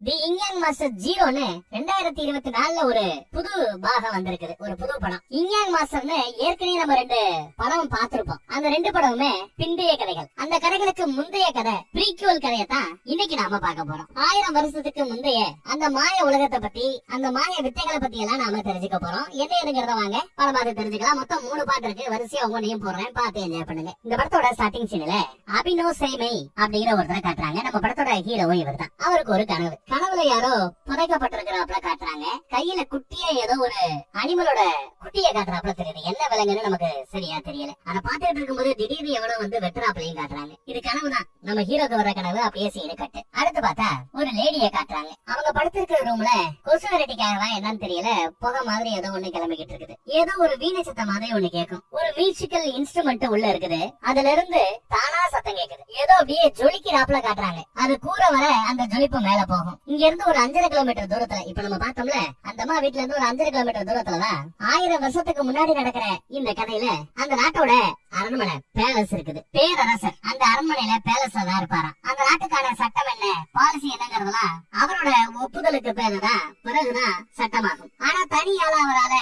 தி இங்யாங் master ஜீரோன்னு 2024 ஒரு புது பாகம் வந்திருக்குது, ஒரு புது படம். இங்யாங் மாஸ்டர்னு ஏற்கனவே நம்ம 2 படம் பார்த்திருப்போம். அந்த 2 படமுமே பிந்தைய கதைகள். அந்த கதைகளுக்கு முந்தைய கதை ப்ரீக்வல் கதையத்தான் இன்னைக்கு நாம பார்க்க போறோம். 1000 வருஷத்துக்கு முந்தைய அந்த மாய உலகத்தை பத்தி, அந்த மாய வித்தைகளை பத்தி எல்லாம் நாம தெரிஞ்சுக்க போறோம். என்ன ஏதுங்கிறத வாங்க படம் பார்த்து தெரிஞ்சுக்கலாம். மொத்தம் 3 பாட்டு இருக்கு, வரிசையா ஒவ்வொன்றையும் போடுறேன், பார்த்து என்ஜாய் பண்ணுங்க. இந்த படத்தோட ஸ்டார்டிங் சீன்ல அபினோ சேமை அப்படிங்கிற ஒருத்தரை காட்டுறாங்க. நம்ம படத்தோட ஹீரோவும் இவர் தான். அவருக்கு ஒரு கனவு, கனவுல யாரோ புதைக்கப்பட்டிருக்கிறாப்ல காட்டுறாங்க. கையில குட்டியா ஏதோ ஒரு அனிமலோட குட்டியை காட்டுறாப்ல தெரியுது. என்ன விலங்குன்னு நமக்கு சரியா தெரியல. அதை பார்த்துட்டு இருக்கும்போது திடீர்னு எவ்வளவு வந்து வெட்டுறாப்லையும் காட்டுறாங்க. இது கனவு தான், நம்ம ஹீரோக்கு வர்ற கனவு. அப்படியே சீனு கட்டு. அடுத்து பார்த்தா ஒரு லேடிய காட்டுறாங்க. அவங்க படுத்திருக்கிற ரூம்ல கொசு வெரைட்டிக்காக என்னன்னு தெரியல, புகை மாதிரி ஏதோ ஒண்ணு கிளம்பிக்கிட்டு இருக்குது. ஏதோ ஒரு வீணை சத்தம் மாதிரி ஒண்ணு கேட்கும். ஒரு மியூசிக்கல் இன்ஸ்ட்ருமெண்ட் உள்ள இருக்குது, அதுல இருந்து தானா சத்தம் கேக்குது. ஏதோ அப்படியே ஜொலிக்கிறாப்ல காட்டுறாங்க. அது கூற வர அந்த ஜொலிப்பு மேல போகும். இங்க இருந்து ஒரு 5.5 கிலோமீட்டர் தூரத்துல, இப்ப நம்ம பார்த்தோம்ல அந்த அம்மா வீட்டுல இருந்து ஒரு 5.5 கிலோமீட்டர் தூரத்துலதான் 1000 வருஷத்துக்கு முன்னாடி நடக்கிற இந்த கதையில அந்த நாட்டோட அரண்மனை பேலஸ் இருக்குது. பேரரசர் அந்த அரண்மனையில பேலஸ்ல தான் இருப்பாராம். அந்த நாட்டுக்கான சட்டம் என்ன, பாலிசி என்னங்கறதெல்லாம் அவரோட ஒப்புதலுக்கு பேருதான் பிறகுதான் சட்டமாகும். ஆனா தனியால அவரால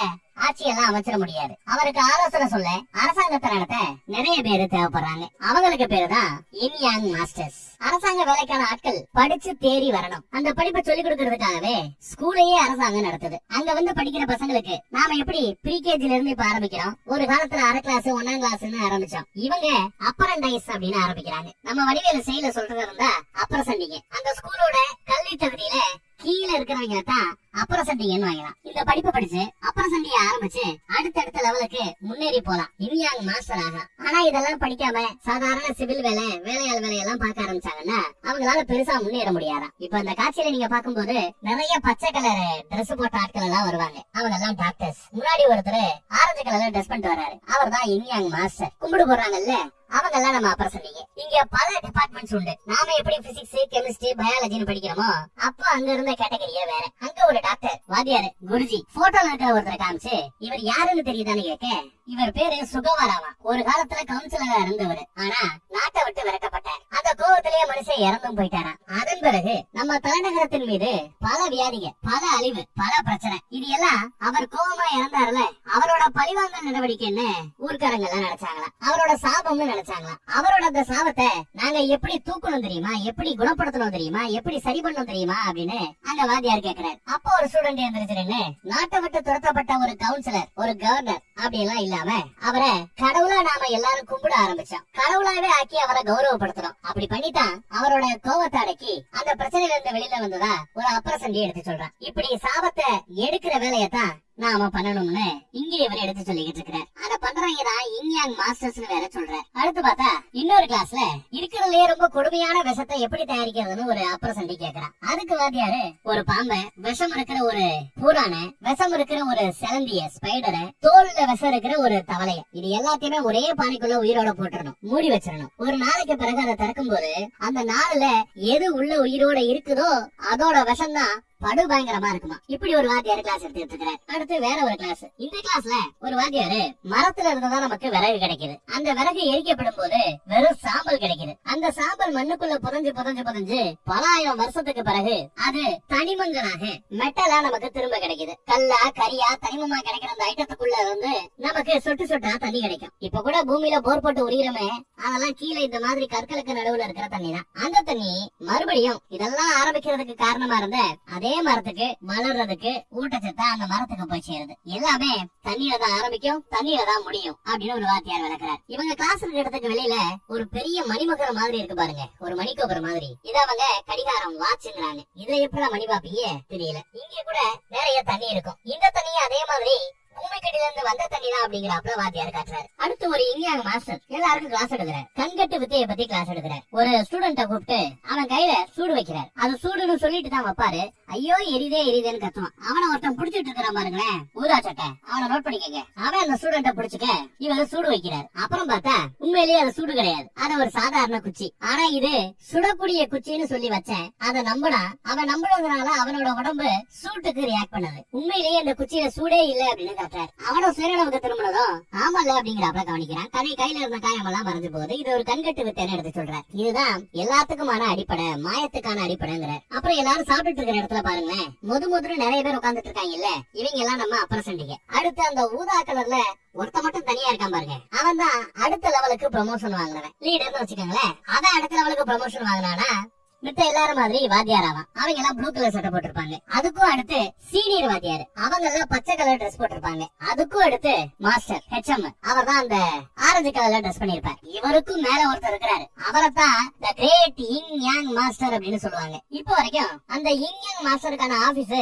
ஆட்சியெல்லாம் அமைச்சிட முடியாது. அவருக்கு ஆலோசனை சொல்ல அரசாங்கத்தை நடத்த நிறைய பேரு தேவைப்படுறாங்க. அவங்களுக்கு பேருதான் இன்யாங் மாஸ்டர்ஸ். அரசாங்க வேலைக்கான ஆட்கள் படிச்சு தேறி வரணும். அந்த படிப்பை சொல்லிக் கொடுக்கறதுக்காகவே ஸ்கூலையே அரசாங்கம் நடத்துது. அங்க வந்து படிக்கிற பசங்களுக்கு நாம எப்படி ப்ரீகேஜில இருந்து இப்ப ஆரம்பிக்கிறோம், ஒரு காலத்துல அரை கிளாஸ் 1ஆம் கிளாஸ்னு ஆரம்பிச்சோம். இவங்க அப்பரண்டைஸ் அப்படின்னு ஆரம்பிக்கிறாங்க. நம்ம வடிவேல செயல சொல்றதா இருந்தா அப்ரசண்டிங்க. அந்த ஸ்கூலோட கல்வி தகுதியில கீழே இருக்கிறவங்க தான் அப்ரசண்டிங்கன்னு வாங்கலாம். இந்த படிப்பை படிச்சு அப்ரசண்டிய ஆரம்பிச்சு அடுத்தடுத்த லெவலுக்கு முன்னேறி போலாம், இன்யாங் மாஸ்டர் ஆகலாம். ஆனா இதெல்லாம் படிக்காம சாதாரண சிவில் வேலை, வேலையாள் வேலையெல்லாம் பார்க்க ஆரம்பிச்சாங்கன்னா அவங்களால பெருசா முன்னேற முடியாதான். இப்ப அந்த காட்சியில நீங்க பாக்கும்போது நிறைய பச்சை கலர் டிரெஸ் போட்ட ஆட்கள் எல்லாம் வருவாங்க. அவங்க எல்லாம் டாக்டர்ஸ். முன்னாடி ஒருத்தர் ஆரஞ்சு கலர்ல ட்ரெஸ் பண்ணிட்டு வர்றாரு, அவர் தான் இன்யாங் மாஸ்டர். கும்பிடு போடுறாங்கல்ல அவங்க எல்லாம் நம்ம அப்ரசண்டிங்க. இங்க பல டிபார்ட்மெண்ட்ஸ் உண்டு. நாம எப்படி பிசிக்ஸ், கெமிஸ்ட்ரி, பயாலஜின்னு படிக்கிறோமோ அப்ப அங்க இருந்த கேட்டகரியே வேற. அங்க ஒரு டாக்டர், வாத்தியாரு, குருஜி. போட்டோல இருக்கிற ஒருத்தரை காமிச்சு இவர் யாருன்னு தெரியுதான்னு கேட்க, இவர் பேரு சுகவராவா. ஒரு காலத்துல கவுன்சிலரா இருந்தவர். ஆனா நாட்டை விட்டு விரட்டப்பட்டார். அந்த கோவத்திலேயே மனுஷன் இறந்தும் போயிட்டாராம். அதன் பிறகு நம்ம தலைநகரத்தின் மீது பல வியாதிக, பல அழிவு, பல பிரச்சனை. இது எல்லாம் அவர் கோவமா இறந்தாருல, அவரோட பழிவாங்கல் நடவடிக்கைன்னு ஊர்க்காரங்க எல்லாம் நினைச்சாங்களாம். அவரோட சாபம்னு நினைச்சாங்களாம். அவரோட அந்த சாபத்தை நாங்க எப்படி தூக்கணும் தெரியுமா, எப்படி குணப்படுத்தணும் தெரியுமா, எப்படி சரி பண்ணணும் தெரியுமா அப்படின்னு அங்க வாத்தியார் கேட்கிறார். அப்போ ஒரு ஸ்டூடெண்ட் இருந்துருச்சுன்னு நாட்டை விட்டு துரத்தப்பட்ட ஒரு கவுன்சிலர், ஒரு கவர்னர் அப்படி எல்லாம் இல்லாம அவரை கடவுளா நாம எல்லாரும் கும்பிட ஆரம்பிச்சோம். கடவுளாவே ஆக்கி அவரை கௌரவப்படுத்தணும். அப்படி பண்ணித்தான் அவரோட கோவத்தை அடக்கி அந்த பிரச்சனையில இருந்து வெளியில வந்ததா ஒரு அப்ரசண்டி எடுத்து சொல்றான். இப்படி சாபத்தை எடுக்கிற வேலையத்தான் நாம பண்ணணும்னு இங்க இவர் எடுத்து சொல்லிக்கிட்டு இருக்கிறார். அத பண்றவங்க தான் இன்யாங் மாஸ்டர்ஸ் வேற சொல்றார். அடுத்து பார்த்தா இன்னொரு கிளாஸ்ல இருக்கிறதுலயே ரொம்ப கொடுமையான விஷத்தை எப்படி தயாரிக்கிறதுன்னு ஒரு அப்ரசண்டி கேக்குறான். அதுக்கு வாத்தியாரு ஒரு பாம்பை, விஷம் இருக்கிற ஒரு பூரான, விஷம் இருக்கிற ஒரு செலந்திய, ஸ்பைடரை, தோல்ல விஷம் இருக்கிற ஒரு தவளைய, இது எல்லாத்தையுமே ஒரே பானைக்குள்ள உயிரோட போட்டுறணும், மூடி வச்சிடணும். ஒரு நாளைக்கு பிறகு அதை திறக்கும் போது அந்த நாளுல எது உள்ள உயிரோட இருக்குதோ அதோட விஷம் தான் படு பயங்கரமா இருக்குமா. இப்படி ஒரு வாத்தியார் கிளாஸ் எடுத்துட்டு இருக்கிறார். அடுத்து வேற ஒரு கிளாஸ். இந்த கிளாஸ்ல ஒரு வாத்தியாரு மரத்துல இருந்துதான் நமக்கு விறகு கிடைக்குது. அந்த விறகு எரிக்கப்படும் போது வெறும் சாம்பல் கிடைக்குது. அந்த சாம்பல் மண்ணுக்குள்ள புதஞ்சு புதஞ்சு புதஞ்சு பல ஆயிரம் வருஷத்துக்கு பிறகு அது தனிமங்களாக மெட்டலா நமக்கு திரும்ப கிடைக்குது. கல்லா, கரியா, தனிமமா கிடைக்கிற அந்த ஐட்டத்துக்குள்ள இருந்து நமக்கு சொட்டு சொட்டா தண்ணி கிடைக்கும். இப்ப கூட பூமியில போர் போட்டு உரிகிறோமே, அதெல்லாம் கீழே இந்த மாதிரி கற்களுக்கு நடுவுல இருக்கிற தண்ணி தான். அந்த தண்ணி மறுபடியும் இதெல்லாம் ஆரம்பிக்கிறதுக்கு காரணமா இருந்த அதே மரத்துக்கு வளர்றதுக்கு ஊட்டச்சத்தா அந்த மரத்துக்கு போய் சேருது. எல்லாமே தண்ணியில தான் ஆரம்பிக்கும், தண்ணியில தான் முடியும் அப்படின்னு ஒரு வாத்தியார் விளக்குறார். இவங்க கிளாஸ் இருக்கிற இடத்துக்கு வெளியில ஒரு பெரிய மணிமகரம் மாதிரி இருக்கு பாருங்க, ஒரு மணிக்கோபுரம் மாதிரி. இத அவங்க கடிகாரம் வாட்சுங்கிறாங்க. இதை எப்படி மணி பாப்பீங்க தெரியல. இங்க கூட நிறைய தண்ணி இருக்கும். இந்த தண்ணியும் அதே மாதிரி பூமிக்கடியில இருந்து வந்த தண்ணி தான் அப்படிங்கிறப்ப வாத்தியார் காட்டுறாரு. அடுத்து ஒரு இன்யாங் மாஸ்டர் எல்லாருக்கும் கிளாஸ் எடுக்கிறார். கண்கட்டு வித்தையை பத்தி கிளாஸ் எடுக்கிறார். ஒரு ஸ்டூடெண்ட கூப்பிட்டு அவன் கையில சூடு வைக்கிறார். அது சூடுன்னு சொல்லிட்டு தான் வைப்பாரு. ஐயோ எரிதே எரிதேன்னு கத்துவான். அவனை ஒருத்தன் புடிச்சிட்டு இருக்கிறான் பாருங்களேன், ஊதா சட்டை. அவனை நோட் பண்ணிக்கங்க. அவன் அந்த ஸ்டூடெண்ட புடிச்சுக்க இவங்க சூடு வைக்கிறார். அப்புறம் பார்த்தா உண்மையிலேயே அது சூடு கிடையாது, அது ஒரு சாதாரண குச்சி. ஆனா இது சுடக்கூடிய குச்சின்னு சொல்லி வச்சேன். அதை நம்பினா அவன் நம்புறதுனால அவனோட உடம்பு சூட்டுக்கு ரியாக்ட் பண்ணுது. உண்மையிலேயே அந்த குச்சியில சூடே இல்ல அப்படின்னு காட்டுறாரு. அவனும் சுயநலவுக்கு திரும்பினதும் ஆமல்ல அப்படிங்கிறாப்ல கவனிக்கிறான். கையில இருந்த காயமெல்லாம் மறைஞ்சு போகுது. இது ஒரு கண்கட்டு வித்தேன்னு எடுத்து சொல்றாரு. இதுதான் எல்லாத்துக்குமான அடிப்படை, மாயத்துக்கான அடிப்படைங்கிற. அப்புறம் எல்லாரும் சாப்பிட்டு இருக்கிற இடத்துல பாருங்களேன், முதுமுதுன்னு நிறைய பேர் உட்கார்ந்துட்டு இருக்காங்க இல்ல, இவங்க எல்லாம் நம்ம அப்ரசண்டிங்க. அடுத்து அந்த ஊதா கலர்ல ஒருத்த மட்டும் தனியா இருக்கான் பாருங்க, அவன் தான் அடுத்த லெவலுக்கு ப்ரமோஷன் வாங்கினவன், லீடர்னு வச்சுக்கோங்களேன். அதான் அடுத்த லெவலுக்கு ப்ரமோஷன் வாங்கினானா மித்த எல்லாரும் மாதிரி வாத்தியார் ஆவான். அவங்க எல்லாம் ப்ளூ கலர் சட்டை போட்டிருப்பாங்க. அதுக்கும் அடுத்து சீனியர் வாத்தியார், அவங்க எல்லாம் பச்சை கலர் ட்ரெஸ் போட்டிருப்பாங்க. அதுக்கும் அடுத்து மாஸ்டர் HM, அவர் தான் அந்த ஆரஞ்சு கலர்ல ட்ரெஸ் பண்ணிருப்பார். இவருக்கும் மேல ஒருத்தர் இருக்கிறாரு, அவரை தான் த கிரேட் இங் யாங் மாஸ்டர் அப்படின்னு சொல்லுவாங்க. இப்ப வரைக்கும் அந்த இங் யாங் மாஸ்டருக்கான ஆபீஸ்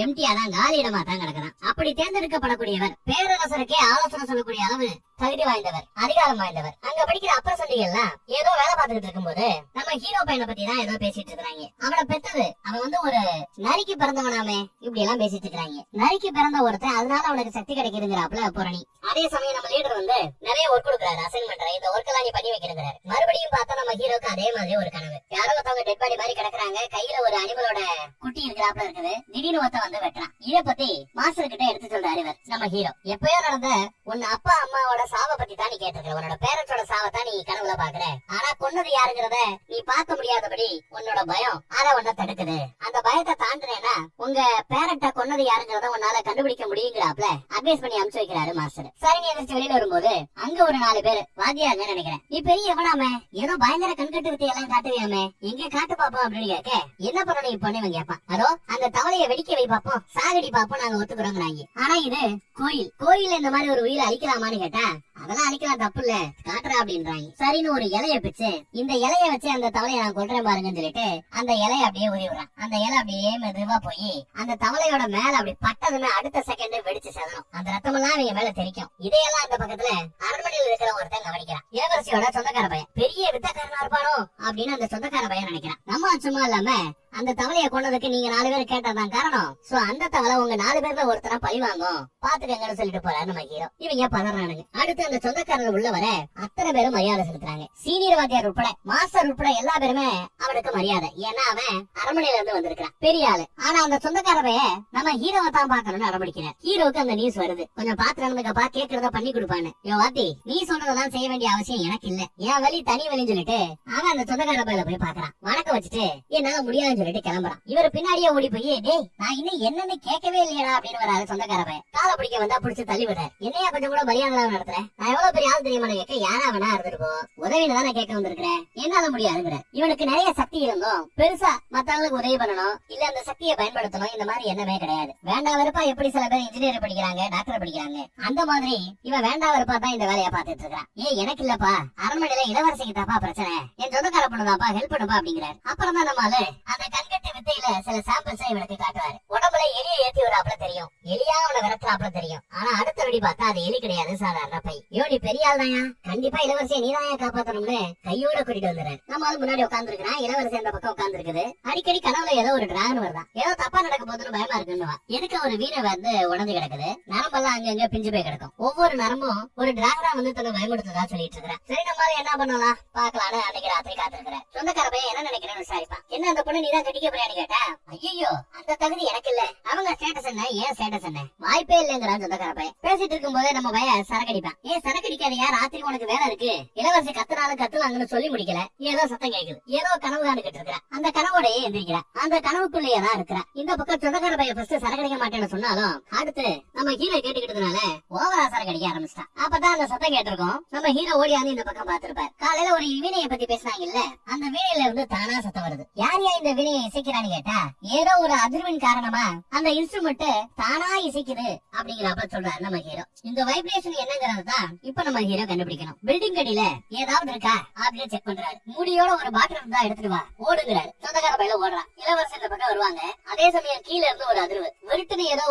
எம்டியா தான், காலியிடமா தான் கிடக்குறான். அப்படி தேர்ந்தெடுக்கப்படக்கூடியவர் பேரரசருக்கே ஆலோசனை சொல்லக்கூடிய அளவு தகுதி வாய்ந்தவர், அதிகாரம் வாய்ந்தவர். அங்க படிக்கிற அப்ரசண்டிகள் எல்லாம் ஏதோ வேலை பார்த்துக்கிட்டு இருக்கும்போது நம்ம ஹீரோ பையனை பத்தி தான் ஏதோ பேசிட்டு இருக்காங்க. அவனை பெத்தது அவன் வந்து ஒரு நரிக்கு பிறந்தவனாமே, இப்படி எல்லாம் பேசிட்டு இருக்காங்க. நரிக்கு பிறந்த ஒருத்தன், அதனால அவனுக்கு சக்தி கிடைக்குதுங்கிறாப்ல பூரணி. அதே சமயம் நம்ம லீடர் வந்து நிறைய ஒர்க் கொடுக்குறாரு, அசைன்மெண்ட், இந்த ஒர்க் எல்லாம் நீ பண்ணி வைக்கிறாரு. மறுபடியும் பார்த்தா நம்ம ஹீரோக்கு அதே மாதிரி ஒரு கனவு, யாரோ ஒருத்தவங்க டெட் பாடி மாதிரி கிடக்குறாங்க, கையில ஒரு அனிமலோட குட்டி இருக்கிறாப்ல இருக்குது. திடீர்னு ஒருத்த வந்து வெட்டுறான். இத பத்தி மாஸ்டர் கிட்ட எடுத்து சொல்றாரு இவர் நம்ம ஹீரோ. எப்பயோ நடந்த உன் அப்பா அம்மாவோட சாவை பத்தி தான் நீ கேட்டிருக்கிற, உன்னோட பேரண்ட்ஸோட சாவை தான் நீ கனவுல பாக்குற. ஆனா கொன்னது யாருங்கிறத நீ பார்க்க முடியாதபடி உன்னோட பயம் அத உன்ன தடுக்குது. அந்த பயத்தை தாண்டினேன்னா உங்க பேரண்ட கொன்னது யாருங்கிறத உன்னால கண்டுபிடிக்க முடியுங்கிறாப்ல அட்வைஸ் பண்ணி அனுப்பிச்சு வைக்கிறாரு மாஸ்டர். சரி, நீ எதிர்த்து வெளியில வரும்போது அங்க ஒரு 4 பேர் வாத்தியாருங்க நினைக்கிறேன். நீ பெரிய எவனாமே, ஏதோ பயங்கர கண்கட்டு வித்தை எல்லாம் காட்டுவியாமே, எங்க காட்டு பாப்போம் அப்படின்னு கேட்க, என்ன பண்ணணும் இப்ப இவன் கேட்பான். அதோ அந்த தவளையை வெடிக்க வை பாப்போம், சாகடி பாப்போம், நாங்க ஒத்துக்கிறோங்கிறாங்க. ஆனா இது கோயில் இந்த மாதிரி ஒரு உயிரை அழிக்கலாமான்னு கேட்டா, அதெல்லாம் அழிக்கலாம், தப்பு இல்ல, காட்டுறா அப்படின்றாங்க. சரின்னு ஒரு இலைய பிச்சு, இந்த இலைய வச்சு அந்த தவளையை நான் கொல்றேன் பாருங்கன்னு சொல்லிட்டு அந்த இலைய அப்படியே உதவி விடுறான். அந்த இலை அப்படியே மெதுவா போய் அந்த தவளையோட மேல அப்படி பட்டதுமே அடுத்த செகண்ட் வெடிச்சு செதறும். அந்த ரத்தம் எல்லாம் இவங்க மேல தெரிக்கும். இதையெல்லாம் அந்த பக்கத்துல அரண்மனையில் இருக்கிற ஒருத்தன் கவனிக்கிறான். இளவரசியோட சொந்தக்கார பையன், பெரிய வித்தக்காரனா இருப்பானோ அப்படின்னு அந்த சொந்தக்கார பையன் நினைக்கிறான். நம்ம சும்மா இல்லாம அந்த தவளையை கொண்டதுக்கு நீங்க 4 பேர் கேட்டதான் காரணம். சோ அந்த தவளை உங்க 4 பேர்ல ஒருத்தரா பழி வாங்கும், பாத்துக்கங்கன்னு சொல்லிட்டு போறாரு நம்ம ஹீரோ. இவங்க பதறானுங்க. அடுத்து அந்த சொந்தக்காரர் உள்ள வர அத்தனை பேரும் மரியாதை செலுத்துறாங்க. சீனியர் வாத்தியார் உட்பட, மாஸ்டர் உட்பட எல்லா பேருமே அவனுக்கு மரியாதை. ஏன்னா அவன் அரண்மனையில இருந்து வந்திருக்கான், பெரிய ஆளு. ஆனா அந்த சொந்தக்காரவைய நம்ம ஹீரோவை தான் பாக்கணும்னு அடம்பிடிக்கிறார். ஹீரோக்கு அந்த நியூஸ் வருது, கொஞ்சம் பாத்து நடந்துக்கப்பா, கேட்கறத பண்ணி கொடுப்பான்னு. யோ வாத்தி, நீ சொன்னதெல்லாம் செய்ய வேண்டிய அவசியம் எனக்கு இல்ல, என் வழி தனி வழின்னு சொல்லிட்டு அவன் அந்த சொந்தக்கார பையில போய் பாக்குறான். வணக்கம் வச்சுட்டு என்னால முடியாதுன்னு சொல்லிட்டு கிளம்புறான். இவரு பின்னாடியே ஓடி போய், டேய் நான் இன்னும் என்னன்னு கேட்கவே இல்லையா அப்படின்னு வராது சொந்தக்கார பையன். காலை பிடிக்க வந்தா பிடிச்சு தள்ளி விடுறாரு. என்னையா கொஞ்சம் கூட மரியாதை நடத்துறேன், நான் எவ்வளவு பெரிய ஆள் தெரியுமா கேட்க, யாரா வேணா இருந்துட்டு போ, உதவின்னு தானே கேட்க வந்திருக்கிறேன், என்னால முடியாதுங்கிற. இவனுக்கு நிறைய சக்தி இருந்தும் பெருசா மத்தவங்களுக்கு உதவி பண்ணணும், இல்ல அந்த சக்தியை பயன்படுத்தணும், இந்த மாதிரி எண்ணமே கிடையாது. வேண்டாம் வெறுப்பா எப்படி சில பேர் இன்ஜினியர் படிக்கிறாங்க, டாக்டர் படிக்கிறாங்க, அந்த மாதிரி இவன் வேண்டாம் வெறுப்பா தான் இந்த வேலையை பாத்துட்டு இருக்கான். எனக்கு இல்லப்பா, அரண்மனையில இளவரசிக்கு தாப்பா பிரச்சனை, என் சொந்தக்கார பொண்ணுதாப்பா, ஹெல்ப் பண்ணுப்பா அப்படிங்கிறார். அப்புறம் தான் நம்மால அந்த கண்கட்டு வித்தையில சில சாம்பிள்ஸ் இவனுக்கு காட்டுவாரு. உடம்புல எலியை ஏத்தி விடாப்ல தெரியும், எலியா அவனை விரட்டுறாப்ல தெரியும். ஆனா அடுத்த வெடி பார்த்தா அது எலி கிடையாது, சாதாரண பை. யோடி பெரிய ஆள் தாயா, கண்டிப்பா இளவரசியை நீதாயா காப்பாத்தணும்னு கையோட கூட்டிட்டு வந்துறாரு. நம்மளால முன்னாடி உட்கார்ந்து இருக்கிறான், இளவரசி அந்த பக்கம் உட்கார்ந்து இருக்குது. அடிக்கடி கனவுல ஏதோ ஒரு டிராகன் வருதான், ஏதோ தப்பா நடக்க போதுன்னு பயமா இருக்குன்னு. எதுக்கு ஒரு வீணை வந்து உடஞ்சு கிடக்குது, நரம்பெல்லாம் அங்கங்க பிஞ்சு போய் கிடக்கும். ஒவ்வொரு நரம்பும் ஒரு டிராகனா வந்து தன்னை பயமுடுத்ததா சொல்லிட்டு இருக்கிறேன். சரி நம்மளால என்ன பண்ணலாம் பாக்கலான்னு அன்னைக்கு ராத்திரி காத்திருக்கிறேன். சொந்தக்கார பையன் என்ன நினைக்கிறேன்னு விசாரிப்பான். என்ன அந்த பொண்ணு நீதான் கட்டிக்க போறியான்னு கேட்டா, ஐயோ அந்த தகுதி எனக்கு இல்ல, அவங்க ஸ்டேட்டஸ் என்ன, ஏன் ஸ்டேட்டஸ் என்ன, வாய்ப்பே இல்லங்கிறான் சொந்தக்கார பையன். பேசிட்டு இருக்கும் போதே நம்ம பையன் சரக்கடிப்பான். ஏன் சரக்கடிக்காதயா, ராத்திரி உனக்கு வேலை இருக்கு, இளவரசி கத்துனாலும் கத்துவாங்கன்னு சொல்லி முடிக்கல, ஏதோ சத்தம் கேக்குது, ஏதோ கனவு காண்டுகிட்டு இருக்கிற, அந்த கனவோடயே எந்திரிக்கிறான், அந்த கனவுக்குள்ளேயே தான் இருக்கிற. இந்த பக்கம் சொந்தக்கார பையன் ஃபர்ஸ்ட் சரக்கடிக்க மாட்டேன்னு சொன்னாலும் அடுத்து நம்ம ஹீரோ கேட்டுக்கிட்டதுனால ஓவரா சரக்கடிக்க ஆரம்பிச்சிட்டான். அப்பதான் அந்த சத்தம் கேட்டிருக்கோம். நம்ம ஹீரோ ஓடியாந்து இந்த பக்கம் பாத்துருப்பார். காலையில ஒரு வீணையை பத்தி பேசினாங்க இல்ல, அந்த வீணையில இருந்து தானா சத்தம் வருது. யார் இந்த வீணையை இசைக்கிறான்னு கேட்டா, ஏதோ ஒரு அதிர்வின் காரணமா அந்த இன்ஸ்ட்ருமெண்ட் தானா இசைக்குது அப்படிங்கிறப்ப சொல்றாரு நம்ம ஹீரோ. இந்த வைப்ரேஷன் என்னங்கிறது தான் இப்ப நம்ம ஹீரோ கண்டுபிடிக்கணும். பில்டிங் கடியில ஏதாவது இருக்கா அப்படின்னு செக் பண்றாரு. மூடியோட ஒரு பாட்டில் இருந்தா எடுத்துட்டு வா ஓடுங்கிறாரு. சொந்தக்கார பையில ஓடுறான். இளவரசி இந்த பக்கம் வருவாங்க. அதே சமயம் கீழ இருந்து ஒரு அதிர்வு, விருட்டுன்னு ஏதோ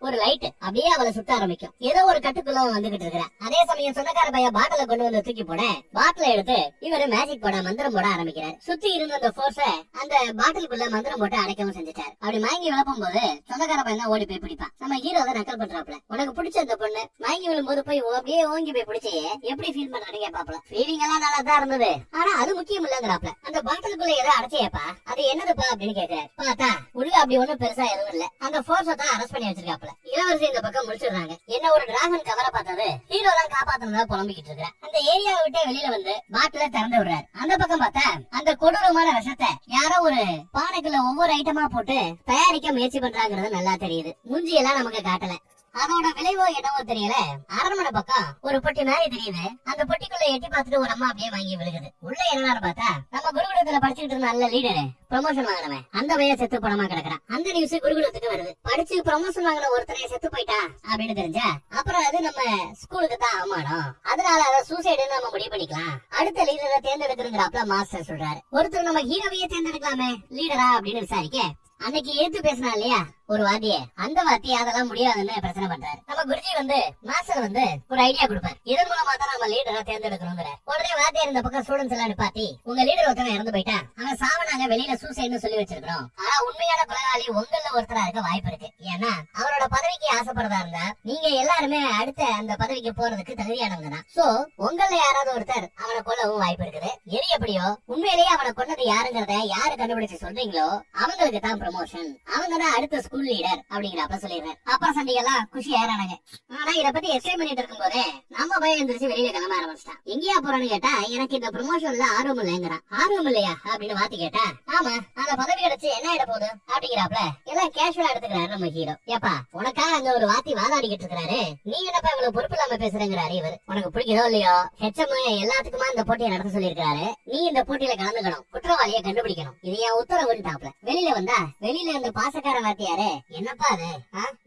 ஒரு லைட் அப்படியே அவளை சுத்த ஆரம்பிக்கும். ஏதோ ஒரு கட்டுக்குள்ள வந்துகிட்டு இருக்கிறான். அதே சமயம் சொந்தக்கார பையன் பாட்டில கொண்டு வந்து தூக்கி போட, பாட்டில எடுத்து இவரு மேஜிக் போட, மந்திரம் போட ஆரம்பிக்கிறார். சுத்தி இருந்த அந்த போர்ஸ அந்த பாட்டிலுக்குள்ள மந்திரம் போட்டு அடைக்கவும் செஞ்சுட்டார். அப்படி மயங்கி விழப்பும் போது சொந்தக்கார பையன் தான் ஓடி போய் பிடிப்பான். நம்ம ஹீரோ தான் நக்கல் பண்றாப்ல. உனக்கு பிடிச்ச அந்த பொண்ணு மயங்கி விழும்போது போய் அப்படியே ஓங்கி போய் பிடிச்சி எப்படி ஃபீல் பண்றீங்க கேப்பாப்ல. ஃபீலிங் எல்லாம் நல்லா தான் இருந்தது, ஆனா அது முக்கியம் இல்லங்கிறாப்ல. அந்த பாட்டிலுக்குள்ள ஏதோ அடைச்சியப்பா, அது என்னதுப்பா அப்படின்னு கேட்கிறார். பார்த்தா உள்ள அப்படி ஒண்ணும் பெருசா எதுவும் இல்ல. அந்த போர்ஸ தான் அரெஸ்ட் பண்ணி வச்சிருக்காப்ல. இளவரசி இந்த பக்கம் முடிச்சிடுறாங்க. என்ன ஒரு டிராகன் கவரை பார்த்தது ஹீரோ தான் காப்பாத்துனதா புலம்பிக்கிட்டு இருக்கிற. அந்த ஏரியாவை விட்டு வெளியில வந்து பாட்டில திறந்து விடுறாரு. அந்த பக்கம் பார்த்தா அந்த கொடூரமான விஷத்தை யாரோ ஒரு பானைக்குள்ள ஒவ்வொரு ஐட்டமா போட்டு தயாரிக்க முயற்சி பண்றாங்கிறது நல்லா தெரியுது. மூஞ்சியெல்லாம் நமக்கு காட்டல. அதோட விளைவோ என்னவோ தெரியல. அரண்மனை பக்கம் ஒரு பொட்டி மாதிரி தெரியுது. அந்த பொட்டிக்குள்ள எட்டி பார்த்துட்டு ஒரு அம்மா அப்படியே வாங்கி விழுகுது. உள்ள என்னன்னு பார்த்தா நம்ம குருகுலத்துல படிச்சுட்டு இருந்த நல்ல லீடரு ப்ரமோஷன் வாங்கினவன் அந்த பையன் செத்து பணமா கிடக்குறான். அந்த நியூஸ் குருகுலத்துக்கு வருது. படிச்சு ப்ரமோஷன் வாங்கின ஒருத்தரை செத்து போயிட்டா அப்படின்னு தெரிஞ்சா அப்புறம் அது நம்ம ஸ்கூலுக்கு தான் அவமானம். அதனால அதை சூசைடுன்னு நம்ம முடிவு பண்ணிக்கலாம். அடுத்த லீடரை தேர்ந்தெடுக்கிறோங்கிறாப்ல மாஸ்டர் சொல்றாரு. ஒருத்தர் நம்ம ஹீரோவையே தேர்ந்தெடுக்கலாமே லீடரா அப்படின்னு விசாரிக்க அன்னைக்கு ஏத்து பேசினா இல்லையா ஒரு வாத்திய, அந்த வாத்திய அதெல்லாம் முடியாதுன்னு பிரச்சனை பண்றாரு. நம்ம குருஜி வந்து மாஸ்டர் வந்து ஒரு ஐடியா கொடுப்பாரு. இதன் மூலமா தான் நம்ம லீடரை தேர்ந்தெடுக்கணுங்கிற. உடனே வாத்தியார் இந்த பக்கம் ஸ்டூடெண்ட்ஸ் எல்லாம் நிப்பாட்டி உங்க லீடர் ஒருத்தவன் இறந்து போயிட்டா அவன் சாவனாங்க வெளியில சூசைட்னு சொல்லி வச்சிருக்கிறோம். ஆனா உண்மையான கொலையாளி உங்கள ஒருத்தரா இருக்க வாய்ப்பு இருக்கு. ஏன்னா அவரோட பதவிக்கு ஆசைப்படுறதா இருந்தா நீங்க எல்லாருமே அடுத்த அந்த பதவிக்கு போறதுக்கு தகுதியானவங்க தான். சோ உங்கள யாராவது ஒருத்தர் அவனை கொல்லவும் வாய்ப்பு இருக்குது. எது எப்படியோ உண்மையிலேயே அவனை கொன்னது யாருங்கிறத யாரு கண்டுபிடிச்சு சொல்றீங்களோ அவங்களுக்கு தான் ப்ரமோஷன். அவங்க தான் அடுத்த ஸ்கூல் லீடர் அப்படிங்கிறப்ப சொல்லிடுறாரு. அப்பா சண்டிகெல்லாம் குஷி ஆயிரானுங்க. ஆனா இத பத்தி எக்ஸ்பிளைன் பண்ணிட்டு இருக்கும் போதே நம்ம பையன் எந்திரிச்சு வெளியில கிளம்ப ஆரம்பிச்சிட்டான். எங்கேயா போறான்னு கேட்டா எனக்கு இந்த ப்ரமோஷன்ல ஆர்வம் இல்லைங்கிறான். ஆர்வம் இல்லையா அப்படின்னு வாத்தி கேட்டா ஆமா அந்த பதவி கிடைச்சு என்ன ஆயிட போகுது அப்படிங்கிறாப்ல எல்லாம் கேஷுவலா எடுத்துக்கிறாரு நம்ம ஹீரோ. ஏப்பா உனக்கா அங்க ஒரு வாத்தி வாதாடிக்கிட்டு இருக்காரு, நீ என்னப்பா இவ்வளவு பொறுப்பு இல்லாம பேசுறேங்கிறாரு இவர். உனக்கு பிடிக்கிறதோ இல்லையோ ஹெச்எம் எல்லாத்துக்குமா இந்த போட்டியை நடத்த சொல்லியிருக்காரு. நீ இந்த போட்டியில கலந்துக்கணும், குற்றவாளியை கண்டுபிடிக்கணும். இது என் உத்தரவுன்னு வெளியில வந்தா வெளியில அந்த பாசக்கார வாத்தியாரு என்னப்பா அது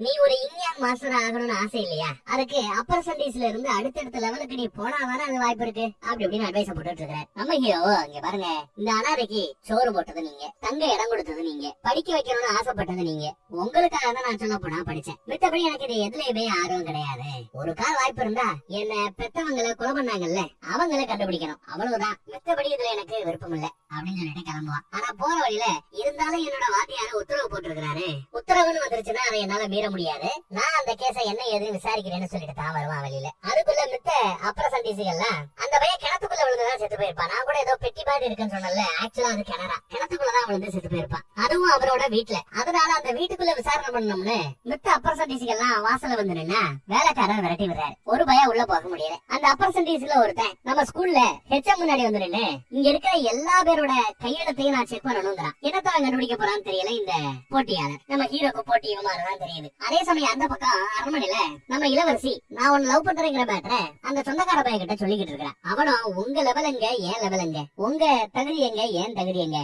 நீ ஒரு இந்தியன் மாஸ்டர் ஆகணும்னு ஆசை இல்லையா, அதுக்கு அப்பர் சண்டீஸ்ல இருந்து அடுத்தடுத்த லெவலுக்கு நீ போனாதானே அது வாய்ப்பு இருக்கு அப்படி அப்படின்னு அட்வைஸ் போட்டுட்டு இருக்கிறேன். நம்ம ஹீரோ இங்க பாருங்க, இந்த அனாதைக்கு சோறு போட்டது நீங்க, தங்க இடம் கொடுத்தது நீங்க, படிக்க வைக்கணும்னு ஆசைப்பட்டது நீங்க. உங்களுக்காக தான் நான் சொல்ல போனா படிச்சேன். மித்தபடி எனக்கு இது எதுலயுமே ஆர்வம் கிடையாது. ஒரு கால் வாய்ப்பு இருந்தா என்ன பெத்தவங்களை கொலை பண்ணாங்கல்ல அவங்களை கண்டுபிடிக்கணும், அவ்வளவுதான். மித்தபடி இதுல எனக்கு விருப்பம் இல்ல அப்படின்னு சொல்லிட்டு கிளம்புவான். ஆனா போற வழியில இருந்தாலும் என்னோட வாத்தியார உத்தரவு போட்டிருக்கிறாரு, உத்தரவுன்னு வந்துருச்சுன்னா அதை என்னால மீற முடியாது, நான் அந்த கேஸ என்ன ஏதுன்னு விசாரிக்கிறேன்னு சொல்லிட்டு தான் வருவான் வெளியில. அதுக்குள்ள மித்த அப்புறம் சண்டீசிகள்லாம் அந்த பையன் கிணத்துக்குள்ள விழுந்துதான் செத்து போயிருப்பான். நான் கூட ஏதோ பெட்டி பாட்டு இருக்குன்னு சொன்னல, ஆக்சுவலா அது கிணறா, கிணத்துக்குள்ளதான் விழுந்து செத்து போயிருப்பான். அதுவும் அவரோட வீட்டுல. அதனால அந்த வீட்டுக்குள்ள விசாரணை பண்ணணும்னு மித்த அப்புறம் சண்டீசிகள்லாம் வாசல்ல வந்து நின்னா வேலைக்காரர் விரட்டி விடுறாரு. ஒரு பையன் உள்ள போக முடியல. அந்த அப்புறம் சண்டீஸ்ல ஒருத்தன் நம்ம ஸ்கூல்ல ஹெச்எம் முன்னாடி வந்து நின்னு இங்க இருக்கிற எல்லா பேரோட கையெழுத்தையும் நான் செக் பண்ணணுங்கிறான். என்னத்தான் கண்டுபிடிக்க போறான்னு தெரியல இந்த போட்டியாளர். நம்ம ஹீரோக்கு போட்டி தான் தெரியுது. அதே சமயம் அந்த பக்கம் அரண்மனையில நம்ம இளவரசி நான் உன்னை லவ் பண்றேங்கிற மேட்டர அந்த சொந்தக்கார பையன் கிட்ட சொல்லிக்கிட்டு இருக்கிறேன். அவனும் உங்க லெவல் எங்க ஏன் லெவல் எங்க, உங்க தகுதி எங்க ஏன் தகுதி எங்க,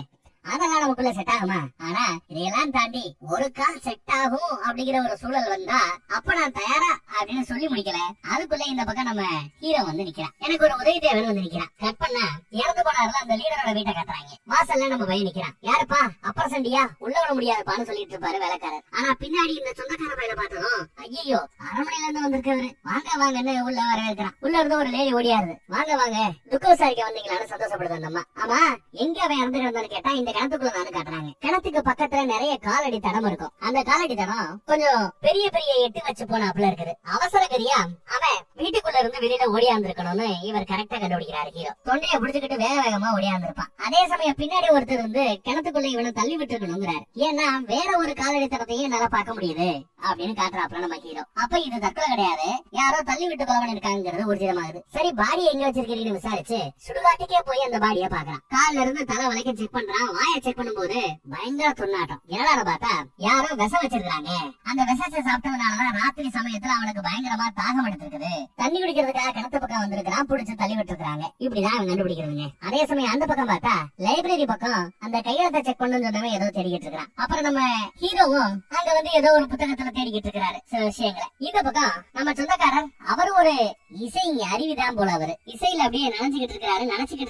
அதெல்லாம் நமக்குள்ள செட் ஆகுமா? ஆனா இதையெல்லாம் தாண்டி ஒரு கால் செட் ஆகும் அப்படிங்கிற ஒரு சூழல் வந்தா அப்ப நான் தயாரா அப்படின்னு சொல்லி முடிக்கல. அதுக்குள்ள இந்த பக்கம் நம்ம ஹீரோ வந்து நிக்கிறான். எனக்கு ஒரு உதவி தேவைன்னு வந்து நிக்கிறான். கட் பண்ண இறந்து போனார்ல அந்த லீடரோட வீட்டை கட்டுறாங்க. வாசல்ல நம்ம பையன் நிக்கிறான். யாருப்பா அப்பர் சண்டியா, உள்ள விட முடியாதுப்பான்னு சொல்லிட்டு இருப்பாரு வேலைக்காரர். ஆனா பின்னாடி இந்த சொந்தக்கார பையனை பார்த்ததும் ஐயோ அரண்மனையில இருந்து வந்திருக்கவரு, வாங்க வாங்கன்னு உள்ள வரவேற்கிறான். உள்ள இருந்து ஒரு லேடி ஓடியாருது. வாங்க வாங்க துக்க விசாரிக்க வந்தீங்களான்னு சந்தோஷப்படுது அந்த அம்மா. ஆமா எங்க அவன் இறந்து கிடந்தான்னு கேட்டா இந்த கிணத்துக்குள்ளதான்னு காட்டுறாங்க. கிணத்துக்கு பக்கத்துல நிறைய காலடி தடம் இருக்கும். அந்த காலடி தடம் கொஞ்சம் பெரிய பெரிய எட்டு வச்சு போனாப்புல இருக்குது. அவசர கதியா அவன் வீட்டுக்குள்ள இருந்து வெளியில ஓடியாந்துருக்கணும்னு இவர் கரெக்டா கண்டுபிடிக்கிறாரு ஹீரோ. தொண்டையை பிடிச்சுக்கிட்டு வேக வேகமா ஓடியாந்துருப்பான். அதே சமயம் பின்னாடி ஒருத்தர் வந்து கிணத்துக்குள்ள இவனை தள்ளி விட்டுருக்கணுங்கிறாரு. ஏன்னா வேற ஒரு காலடி தடத்தையும் என்னால பார்க்க முடியுது அப்படின்னு காட்டுறாப்புல நம்ம ஹீரோ. அப்ப இது தற்கொலை கிடையாது, யாரோ தள்ளி விட்டு கொலை பண்ணிருக்காங்கிறது ஊர்ஜிதமாகுது. சரி பாடி எங்க வச்சிருக்கீங்கன்னு விசாரிச்சு சுடுகாட்டுக்கே போய் அந்த பாடியை பாக்குறான். கால்ல இருந்து தலை வரைக்கும் செக் பண்றான். வாயை செக் பண்ணும்போது பயங்கர துண்ணாட்டம். என்னடா பார்த்தா யாரோ விஷம் வச்சிருக்காங்க. அந்த விஷத்தை சாப்பிட்டதுனாலதான் ராத்திரி சமயத்துல அவனுக்கு பயங்கரமா தாகம் எடுத்திருக்குது. தண்ணி குடிக்கிறதுக்காக கிணத்து பக்கம் வந்திருக்கான், புடிச்சு தள்ளி விட்டு இருக்காங்க. இப்படிதான் அவன் கண்டுபிடிக்கிறதுங்க. அதே சமயம் அந்த பக்கம் பார்த்தா லைப்ரரி பக்கம் அந்த கையெழுத்தை செக் பண்ணு சொன்னவன் ஏதோ தேடிக்கிட்டு இருக்கான். அப்புறம் நம்ம ஹீரோவும் அங்க வந்து ஏதோ ஒரு புத்தகத்துல தேடிக்கிட்டு இருக்கிறாரு சில விஷயங்களை. இந்த பக்கம் நம்ம சொந்தக்காரர் அவரு ஒரு இசை அறிவிதான் போல. அவரு இசையில அப்படியே நினைச்சுக்கிட்டு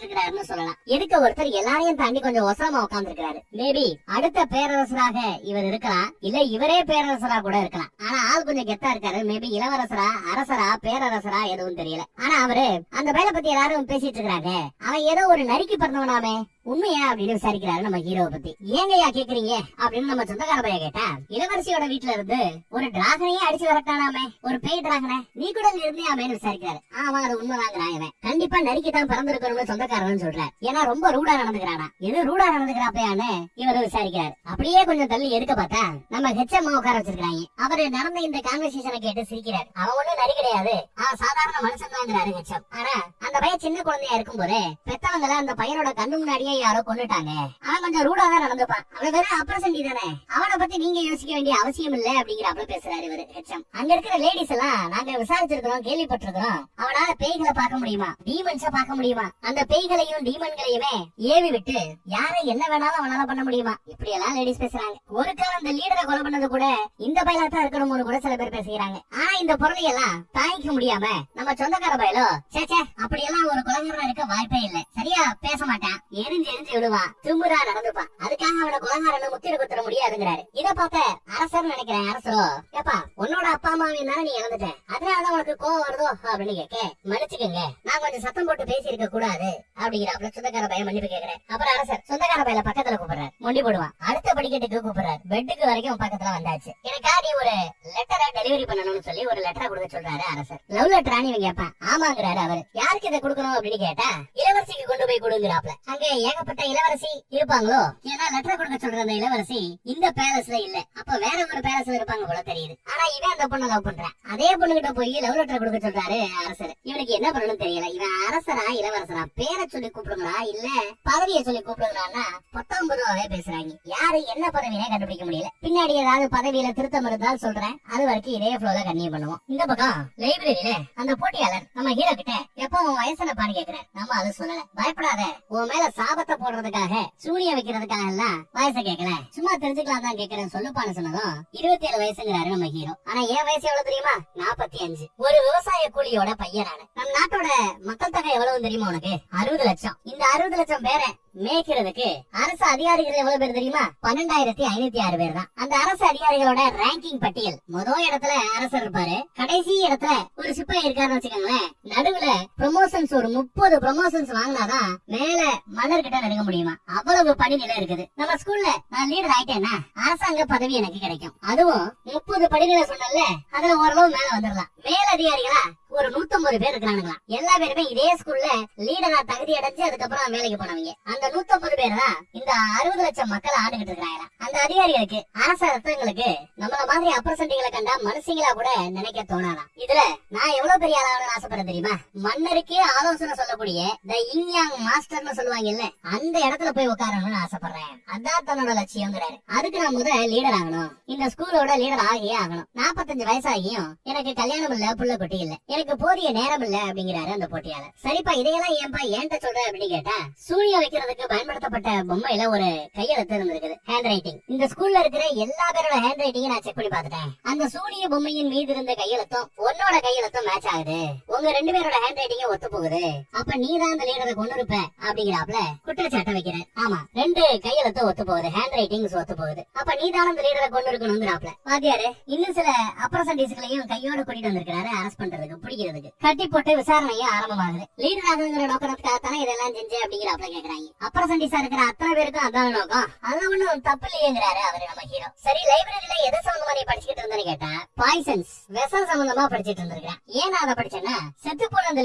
இருக்கிறாருன்னு சொல்லலாம். எதுக்கு ஒருத்தர் எல்லாரையும் தாண்டி கொஞ்சம் ஒசரமா உட்கார்ந்து இருக்காரு. மேபி அடுத்த பேரரசராக இவர் இருக்கலாம், இல்ல இவரே பேரரசரா கூட இருக்கலாம். ஆனா ஆள் கொஞ்சம் கெத்தா இருக்காரு. மேபி இளவரசரா அரசரா பேரரசரா எதுவும் தெரியல. ஆனா அவரு அந்த வேலை பத்தி எல்லாரும் பேசிட்டு இருக்காங்க. அவன் ஏதோ ஒரு நரிக்கு பிறந்தவனாமே, உண்மையா அப்படின்னு விசாரிக்கிறாரு நம்ம ஹீரோவை பத்தி. ஏங்கய்யா கேக்குறீங்க அப்படின்னு நம்ம சொந்தக்கார பையன் கேட்டா, இளவரசியோட வீட்டுல இருந்து ஒரு டிராகனையே அடிச்சு வரட்டானாமே, ஒரு பேய் டிராகனை, நீ கூட இருந்தியாமேன்னு விசாரிக்கிறாரு. ஆமா அது உண்மைதாங்கிறான் இவன். கண்டிப்பா நரிக்குதான் பிறந்திருக்கணும்னு சொந்தக்காரன் சொல்றாரு. ஏன்னா ரொம்ப ரூடா நடந்துக்கிறானா. எது ரூடா நடந்துக்கிறாப்பையான்னு இவரு விசாரிக்கிறாரு. அப்படியே கொஞ்சம் தள்ளி எடுக்க பார்த்தா நம்ம ஹெச்எம் உட்கார வச்சிருக்காங்க. அவரு நடந்த இந்த கான்வர்சேஷனை கேட்டு சிரிக்கிறாரு. அவன் ஒண்ணும் நரி கிடையாது, அவன் சாதாரண மனுஷன் தாங்கிறாரு ஹெச்எம். ஆனா அந்த பையன் சின்ன குழந்தையா இருக்கும் போதே பெத்தவங்கள அந்த பையனோட கண்ணு முன்னாடியே யாரோ கொண்டுட்டாங்க. அவன் கொஞ்சம் ரூடா தான் நடந்துப்பான். அவன் வேற அப்ரசன்டி தானே, அவனை பத்தி நீங்க யோசிக்க வேண்டிய அவசியம் இல்ல அப்படிங்கிறப்ப பேசுறாரு இவரு ஹெச்எம். அங்க இருக்கிற லேடிஸ் எல்லாம் நாங்க விசாரிச்சிருக்கிறோம், கேள்விப்பட்டிருக்கிறோம். அவனால பேய்களை பார்க்க முடியுமா, டீமன்ஸ பார்க்க முடியுமா, அந்த பேய்களையும் டீமன்களையுமே ஏவி விட்டு யாரை என்ன வேணாலும் அவனால பண்ண முடியுமா, இப்படி எல்லாம் லேடிஸ் பேசுறாங்க. ஒரு காலம் அந்த லீடரை கொலை பண்ணது கூட இந்த பையலா தான் இருக்கணும்னு கூட சில பேர் பேசுகிறாங்க. ஆனா இந்த பொருளை எல்லாம் தாய்க்க முடியாம நம்ம சொந்தக்கார பயலோ சேச்சே அப்படியெல்லாம் ஒரு கொலைகாரனா இருக்க வாய்ப்பே இல்ல, சரியா பேச மாட்டான், எரிஞ்சு எரிஞ்சு விடுவான், திமுறா நடந்துப்பான், அதுக்காக அவனை கொலைகாரனை முத்திர குத்துற முடியாதுங்கிறாரு. இத பார்த்த அரசர் நினைக்கிறேன் அரசரோ, ஏப்பா உன்னோட அப்பா அம்மாவையும் தானே நீ இழந்துட்ட, அதனாலதான் உனக்கு கோவம் வருதோ அப்படின்னு கேட்க, மன்னிச்சுக்கங்க நான் கொஞ்சம் சத்தம் போட்டு பேசி இருக்க கூடாது அப்படிங்கிற சொந்தக்கார பையன் மன்னிப்பு கேட்கிறேன். அப்புறம் அரசர் சொந்தக்கார பையல பக்கத்துல கூப்பிடுறாரு, மொண்டி போடுவான். அடுத்த படிக்கட்டுக்கு கூப்பிடுறாரு, பெட்டுக்கு வரைக்கும் பக்கத்துல வந்தாச்சு. எனக்காக ஒரு லெட்டரை டெலிவரி பண்ணணும்னு சொல்லி ஒரு லெட்டரை கொடுக்க சொல்றாரு அரசர். லவ் லெட்டரானு இவங்க கேட்பான். ஆமாங்கிறாரு அவரு. யாருக்கு இதை கொடுக்கணும் அப்படின்னு கேட்டா இளவரசிக்கு கொண்டு போய் கொடுங்கிறாப்ல. அங்க ஏகப்பட்ட இளவரசி இருப்பாங்களோ, ஏன்னா லெட்டர் கொடுக்க சொல்ற அந்த இளவரசி இந்த பேலஸ்ல இல்ல, அப்ப வேற ஒரு பேலஸ்ல இருப்பாங்க போல தெரியுது. ஆனா இவன் அந்த பொண்ணை லவ் பண்றான். அதே பொண்ணுகிட்ட போய் லவ் லெட்டர் கொடுக்க சொல்றாரு அரசர். இவனுக்கு என்ன பண்ணணும் தெரியல. இவன் அரசரா இளவரசரா, பேரை சொல்லி கூப்பிடுங்களா இல்ல பதவியை சொல்லி கூப்பிடுங்களான்னா 19 பேசுறாங்க. யாரு என்ன பதவினே கண்டுபிடிக்க முடியல. பின்னாடி ஏதாவது பதவியில திருத்தம் இருந்தால் சொல்றேன், அது வரைக்கும் இதே ஃப்ளோல கண்ணியம் பண்ணுவோம். இந்த பக்கம் லைப்ரரியில அந்த போட்டியாளர் நம்ம ஹீரோ கிட்ட எப்ப உன் வயசுனப்பான்னு கேக்குறேன். நம்ம அது சொல்லல. பயப்படாத, உன் மேல சாபத்தை போடுறதுக்காக சூனிய வைக்கிறதுக்காக எல்லாம் வயசை கேட்கல, சும்மா தெரிஞ்சுக்கலாம் தான் கேக்குறேன் சொல்லுப்பான்னு சொன்னதும் 27 வயசுங்கிறாரு நம்ம ஹீரோ. ஆனா என் வயசு எவ்வளவு தெரியுமா, 45. ஒரு விவசாய கூலியோட பையன் நானு. நம் நாட்டோட மக்கள் தொகை எவ்வளவு தெரியுமா உனக்கு, 60 லட்சம். இந்த 60 லட்சம் பேரை மேய்க்கிறதுக்கு அரசு அதிகாரிகள் எவ்வளவு பேர் தெரியுமா, 12,506 பேர் தான். அந்த அரசு அதிகாரிகளோட ரேங்கிங் பட்டியல் முதல் இடத்துல அரசர் இருப்பாரு, கடைசி இடத்துல ஒரு சிப்பாய் இருக்காருன்னு வச்சுக்கோங்களேன். நடுவுல ப்ரமோஷன்ஸ் ஒரு 30 ப்ரமோஷன்ஸ் வாங்கினாதான் மேல மன்னர் கிட்ட நெருங்க முடியுமா, அவ்வளவு படிநிலை இருக்குது. நம்ம ஸ்கூல்ல நான் லீடர் ஆயிட்டேன்னா அரசாங்க பதவி எனக்கு கிடைக்கும். அதுவும் 30 படிநிலை சொன்னல, அதுல ஓரளவு மேல வந்துடலாம். மேல் அதிகாரிகளா ஒரு 150 பேர் இருக்கிறானுங்களா. எல்லா பேருமே இதே ஸ்கூல்ல லீடரா தகுதி அடைஞ்சு அதுக்கப்புறம் வேலைக்கு போனவங்க. அந்த 150 பேர் தான் இந்த 60 லட்சம் மக்கள் ஆண்டுகிட்டு இருக்காங்க. அந்த அதிகாரிகளுக்கு அரச ரத்தங்களுக்கு நம்மள மாதிரி அப்ரசண்டிகளை கண்டா மனுஷங்களா கூட நினைக்க தோணலாம். இதுல நான் எவ்வளவு பெரிய ஆளாகணும்னு ஆசைப்படுறேன் தெரியுமா, மன்னருக்கு ஆலோசனை சொல்லக்கூடிய த இன்யாங் மாஸ்டர்னு சொல்லுவாங்கல்ல, அந்த இடத்துல போய் உட்காரணும்னு ஆசைப்படுறேன். அதான் தன்னோட லட்சியம்ங்கிறாரு. அதுக்கு நான் முதல் லீடர் ஆகணும், இந்த ஸ்கூலோட லீடர் ஆகியே ஆகணும். 45 வயசாகியும் எனக்கு கல்யாணம் இல்ல, புள்ள குட்டி இல்ல, எனக்கு போதிய நேரம் இல்ல அப்படிங்கிறாரு அந்த போட்டியாளர். சரிப்பா இதையெல்லாம் ஏன்பா ஏன்ட்ட சொல்ற அப்படின்னு கேட்டா, சூனியம் வைக்கிறதுக்கு பயன்படுத்தப்பட்ட பொம்மையில ஒரு கையெழுத்து இருந்திருக்குது, ஹேண்ட் ரைட்டிங். இந்த ஸ்கூல்ல இருக்கிற எல்லா பேரோட ஹேண்ட் ரைட்டிங் நான் செக் பண்ணி பார்த்துட்டேன். அந்த சூனிய பொம்மையின் மீது இருந்த கையெழுத்தும் உன்னோட கையெழுத்தும் மேட்ச் ஆகுது, உங்க 2 பேரோட ஹேண்ட் ரைட்டிங் ஒத்து போகுது, அப்ப நீ தான் அந்த லீடரை கொண்டு இருப்ப அப்படிங்கிறாப்ல குற்றச்சாட்டை வைக்கிறார். ஆமா 2 கையெழுத்து ஒத்து போகுது, ஹேண்ட் ரைட்டிங்ஸ் ஒத்து போகுது, அப்ப நீ தான் அந்த லீடரை கொண்டு இருக்கணும்ங்கிறாப்ல. வாத்தியாரு இன்னும் சில அப்ரசன்டிஸ்களையும் கையோட கூட்டிட்டு வந்திருக்காரு அரெஸ்ட் பண்றதுக்கு, பிடிக்கிறதுக்கு. கட்டி போட்டு விசாரணையும் ஆரம்பமாகுது. லீடர் ஆகுங்கிற நோக்கத்துக்காகத்தானே இதெல்லாம் செஞ்சு அப்படிங்கிறாப்ல கேக்குறாங்க. அப்ரசன்டிஸா இருக்கிற அத்தனை பேருக்கும் அதான் நோக்கம், அதெல்லாம் ஒண்ணும் தப்பு இல்லையேங்கிறாரு அவரு நம்ம ஹீரோ. சரி லைப்ரரியில எதை சம்பந்தமா நீ படிச்சுட்டு இருந்தேன்னு கேட்டா, பாய்சன்ஸ் விஷம் சம்பந்தமா படிச்சிட்டு இருந்திருக்கேன். ஏன் அதை படிச்சேன்னா, செத்து போன அந்த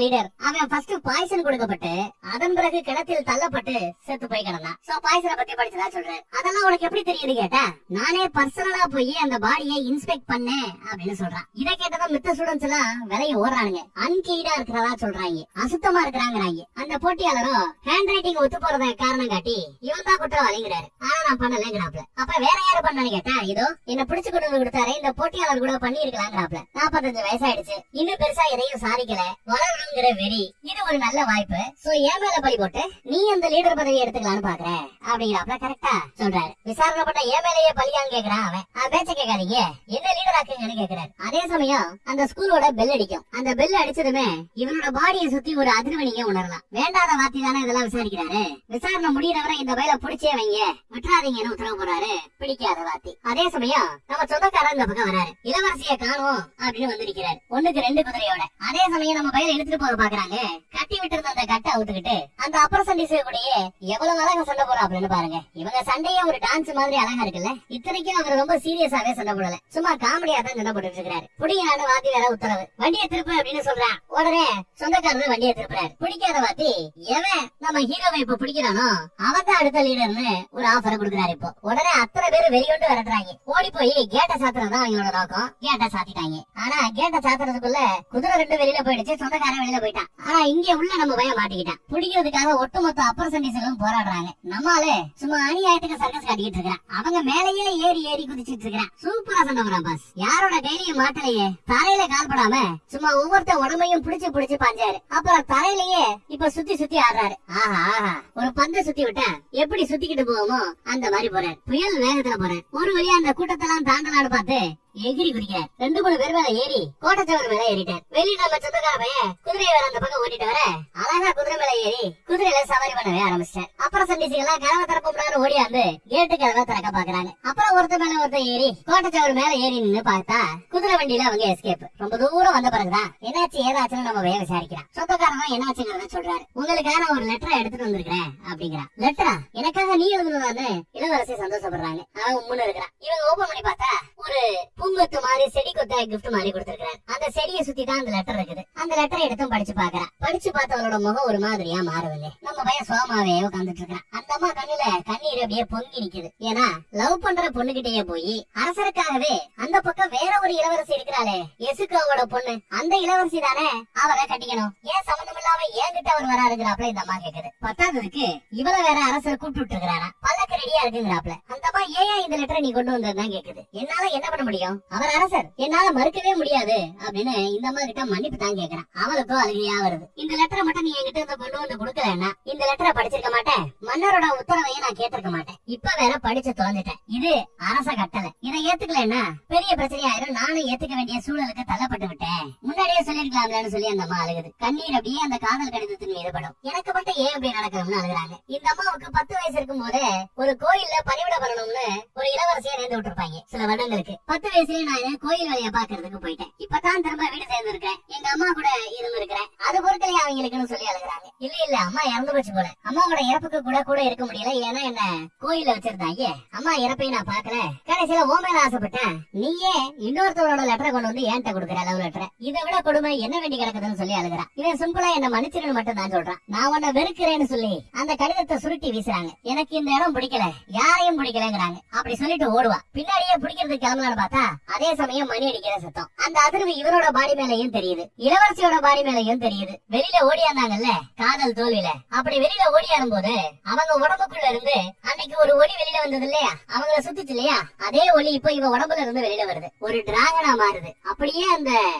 லீடர் அவன் ஃபர்ஸ்ட் பாய்சன் கொடுக்கப்பட்டு அதன் பிறகு கிணத்தில் தள்ளப்பட்டு செத்து போய் கிடந்தான். சோ பாய்சனை பத்தி படிச்சதா சொல்றேன். அதெல்லாம் உனக்கு எப்படி தெரியுது கேட்டா, நானே பர்சனலா போய் அந்த பாடியை இன்ஸ்பெக்ட் பண்ணேன் அப்படின்னு சொல்றான். இதை கேட்டதும் மித்த ஸ்டூடெண்ட்ஸ் எல்லாம் விலையை ஓடுறானுங்க, அன்கெய்டா இருக்கிறதா சொல்றாங்க, அசுத்தமா இருக்கிறாங்கிறாங்க. அந்த போட்டியாளரும் ஹேண்ட் ரைட்டிங் ஒத்து போறத காரணம் காட்டி இவன் தான் குற்றவாளிங்கிறாரு. ஆனா நான் பண்ணலங்கிறாப்ல. அப்ப வேற யாரு பண்ணான்னு கேட்டா, இதோ என்ன பிடிச்சு கொண்டு வந்து கொடுத்தாரு இந்த போட்டியாளர் கூட பண்ணி இருக்கலாங்கிறாப்ல. 45 வயசாயிடுச்சு, இன்னும் பெருசா எதையும் சாதிக்கல, வளரணுங்கிற வெறி, இது ஒரு நல்ல வாய்ப்பு. சோ ஏன் மேல பழி போட்டு நீ அந்த லீடர் பதவி எடுத்துக்கலான்னு பாக்குற அப்படிங்கிறாப்ல. கரெக்டா சொல்றாரு. விசாரணை பண்ண ஏன் மேலேயே பழியான்னு கேக்குறான் அவன். பேச்ச கேட்காதீங்க, என்ன லீடர் ஆக்குங்கன்னு கேக்குறாரு. அதே சமயம் அந்த ஸ்கூலோட பெல் அடிக்கும். அந்த பெல் அடிச்சதுமே இவனோட பாடியை சுத்தி ஒரு அதிர்வனிங்க உணரலாம். வேண்டாத வாத்தி தானே இதெல்லாம் விசாரிக்கிறாரு. விசாரணை முடியறவரை இந்த பயில புடிச்சே வைங்க, விட்டுறாதீங்கன்னு உத்தரவு போறாரு பிடிக்காத வாத்தி. அதே சமயம் நம்ம சொந்தக்காரர் இந்த பக்கம் வராரு. இளவரசிய காணோம் அப்படின்னு வந்து நிக்கிறாரு, 1க்கு 2 குதிரையோட. அதே சமயம் நம்ம பயில இழுத்துட்டு போக பாக்குறாங்க. கட்டி விட்டு இருந்த அந்த கட்டை அவுத்துக்கிட்டு அந்த அப்புறம் சண்டிசு கூடயே எவ்வளவு அழகா சண்டை போறோம் அப்படின்னு பாருங்க. இவங்க சண்டையே ஒரு டான்ஸ் மாதிரி அழகா இருக்குல்ல. இத்தனைக்கும் அவர் ரொம்ப சீரியஸாவே சண்டை போடல, சும்மா காமெடியா தான் சண்டை போட்டு இருக்காரு. புடிங்கன்னு வாத்தி வேற உத்தரவு. வண்டியை திருப்பு அப்படின்னு சொல்றான். உடனே சொந்தக்காரர் வண்டியை திருப்புறாரு. பிடிக்காத வாத்தி எவன் நம்ம ஹீரோவை இப்ப பிடிக்கிறானோ அவன் தான் அடுத்த லீடர்னு ஒரு ஆஃபரை கொடுக்குறாரு. இப்போ உடனே அத்தனை பேர் வெளியொண்டு விரட்டுறாங்க. ஓடி போய் கேட்ட சாத்துறதுதான் அவங்களோட நோக்கம். கேட்ட சாத்திட்டாங்க. ஆனா கேட்ட சாத்துறதுக்குள்ள குதிரை 2 வெளியில போயிடுச்சு, சொந்தக்காரன் வெளியில போயிட்டான். ஆனா இங்க உள்ள நம்ம பையன் மாட்டிக்கிட்டான். பிடிக்கிறதுக்காக ஒட்டுமொத்த அப்பர் சண்டிசலும் போராடுறாங்க. நம்மாலே சும்மா அநியாயத்துக்கு சர்க்கஸ் காட்டிக்கிட்டு இருக்கிறான். அவங்க மேலேயே ஏறி ஏறி குதிச்சிட்டு இருக்கிறான். சூப்பரா சண்டை போறான் பாஸ். யாரோட கையிலையும் மாட்டலையே, தரையில கால் படாம சும்மா ஒவ்வொருத்த உடம்பையும் பிடிச்சு பிடிச்சு பாஞ்சாரு. அப்புறம் தரையிலேயே இப்ப சுத்தி சுத்தி ஆடுறாரு. ஆஹா ஆஹா, ஒரு பந்தை சுத்தி விட்டா எப்படி சுத்திக்கிட்டு போவோமோ அந்த மாதிரி போறாரு. புயல் வேகத்துல போறாரு. ஒரு வழியா அந்த கூட்டத்தெல்லாம் தாண்டலான்னு பார்த்து எகிரி குதிக்கிறார். 2-3 பேர் மேல ஏறி கோட்டச்சவர் மேல ஏறிட்டார். வெளியே நம்ம சொந்தக்கார பையன் குதிரையை வேற அந்த பக்கம் ஓட்டிட்டு வர அழகா குதிரை மேல ஏறி குதிரையில சவாரி பண்ணவே ஆரம்பிச்சார். அப்புறம் சண்டிசிகள்லாம் கதவை திறப்போம்னு ஓடியாந்து கேட்டு கதவை திறக்க பாக்குறாங்க. அப்புறம் ஒருத்தர் மேல ஒருத்தர் ஏறி கோட்டச்சவர் மேல ஏறி நின்னு பார்த்தா குதிரை வண்டியில அவங்க எஸ்கேப். ரொம்ப தூரம் வந்த பிறகுதான் என்னாச்சு ஏதாச்சுன்னு நம்ம பையன் விசாரிக்கிறான். சொந்தக்காரன் என்னாச்சுங்கிறத சொல்றாரு. உங்களுக்காக நான் ஒரு லெட்டரை எடுத்துட்டு வந்திருக்கிறேன் அப்படிங்கிறான். லெட்டரா? எனக்காக நீ எழுதுனதான்னு இளவரசி சந்தோஷப்படுறாங்க. அவன் உம்முன்னு இருக்கிறான். இவங்க ஓபன் பண்ணி பார்த்தா ஒரு பூங்கொத்து மாதிரி செடி கொத்த கிஃப்ட் மாதிரி கொடுத்திருக்காரு. அந்த செடியை சுத்தி தான் அந்த லெட்டர் இருக்குது. அந்த லெட்டரை எடுத்தும் படிச்சு பாக்குறான். படிச்சு பார்த்தவளோட முகம் ஒரு மாதிரியா மாறுதுங்க. நம்ம பையன் சோமாவே உட்காந்துட்டு இருக்கான். அந்த அம்மா கண்ணுல கண்ணீர் அப்படியே பொங்கி நிக்குது. ஏன்னா லவ் பண்ற பொண்ணுகிட்டயே போய் அரசருக்காகவே அந்த பக்கம் வேற ஒரு இளவரசி இருக்கிறாளே, எசுக்காவோட பொண்ணு, அந்த இளவரசி தானே அவரை கட்டிக்கணும். ஏன் சம்பந்தம் இல்லாம ஏன்கிட்ட அவர் வராருங்கிறாப்ல இந்த அம்மா கேக்குது. பத்தாததுக்கு இவள வேற அரசர் கூப்பிட்டு இருக்கிறாரா, பல்லக்கு ரெடியா இருக்குங்கிறாப்ல. அந்த அம்மா ஏன் இந்த லெட்டரை நீ கொண்டு வந்ததுதான் கேக்குது. என்னால என்ன பண்ண முடியும், அவர் அரசர், என்னால மறுக்கவே முடியாது அப்படின்னு இந்த அம்மா கிட்ட மன்னிப்பு தான் கேக்குறான். அவளுக்கும் அழுகையா வருது. இந்த லெட்டரை மட்டும் நீ என்கிட்ட இருந்து கொண்டு வந்து கொடுக்கலன்னா இந்த லெட்டரை படிச்சிருக்க மாட்டேன், மன்னரோட உத்தரவையும் நான் கேட்டிருக்க மாட்டேன். இப்ப வேற படிச்சு தொலைஞ்சிட்டேன். இது அரச கட்டளை. இதை ஏத்துக்கலன்னா பெரிய பிரச்சனையாயிரும். நானும் ஏத்துக்க வேண்டிய சூழலுக்கு தள்ளப்பட்டு விட்டேன். முன்னாடியே சொல்லிருக்கலாம்னு சொல்லி அந்த அம்மா அழுகுது. கண்ணீர் அப்படியே அந்த காதல் கடிதத்தின் மீது படும். எனக்கு மட்டும் ஏன் இப்படி நடக்கணும்னு அழுகுறாங்க. இந்த அம்மாவுக்கு 10 வயசு இருக்கும் போதே ஒரு கோயில்ல பணிவிட பண்ணணும்னு ஒரு இளவரசியை நேர்ந்து விட்டுருப்பாங்க. சில வருடங்களுக்கு 10 வயசுலயே நான் கோயில் வேலையை பாக்குறதுக்கு போயிட்டேன். இப்பதான் திரும்ப வீடு சேர்ந்து இருக்கேன். எங்க அம்மா கூட இருந்து இருக்கிறேன். அது பொருட்களை அவங்களுக்குன்னு சொல்லி அழுகுறாங்க. இல்ல இல்ல, அம்மா இறந்து போச்சு போல. அம்மாவோட இறப்புக்கு கூட இருக்க முடியல. ஏன்னா என்ன கோயில்ல வச்சிருந்தாங்க. அம்மா இறப்பை நான் பாக்கல. கடைசியில ஓ மேல ஆசைப்பட்டேன். நீயே இன்னொருத்தவரோட லெட்டரை கொண்டு வந்து ஏன்ட்ட கொடுக்குற, லவ் லெட்டரை. இதை விட கொடுமை என்ன வேண்டி கிடக்குதுன்னு சொல்லி அழுகுறான். இவன் சிம்பிளா என்ன மன்னிச்சிருன்னு மட்டும் தான் சொல்றான். நான் உன்னை வெறுக்கிறேன்னு சொல்லி அந்த கடிதத்தை சுருட்டி வீசுறாங்க. எனக்கு இந்த இடம் பிடிக்கல, யாரையும் பிடிக்கலங்கிறாங்க. அப்படி சொல்லிட்டு ஓடுவா. பின்னாடியே பிடிக்கிறதுக்கு கிளம்பலான்னு பார்த்தா அதே சமயம் மணி அடிக்கிற சத்தம். அந்த அதிர்வு இவரோட பாடி மேலையும் தெரியுது, இளவரசியோட பாடி மேலையும் தெரியுது. வெளியில ஓடியாந்தாங்கல்ல காதல் தோல்வியில, அப்படி வெளியில ஓடியாடும் போது அவங்க உடம்புக்குள்ள இருந்து அன்னைக்கு ஒரு ஒளி வெளியில வந்தது இல்லையா, அவங்கள சுத்துச்சு இல்லையா, அதே ஒளி இப்ப இவ உடம்புல இருந்து வெளியில வருது. ஒரு டிராகனா மாறுது. அப்படியே அந்த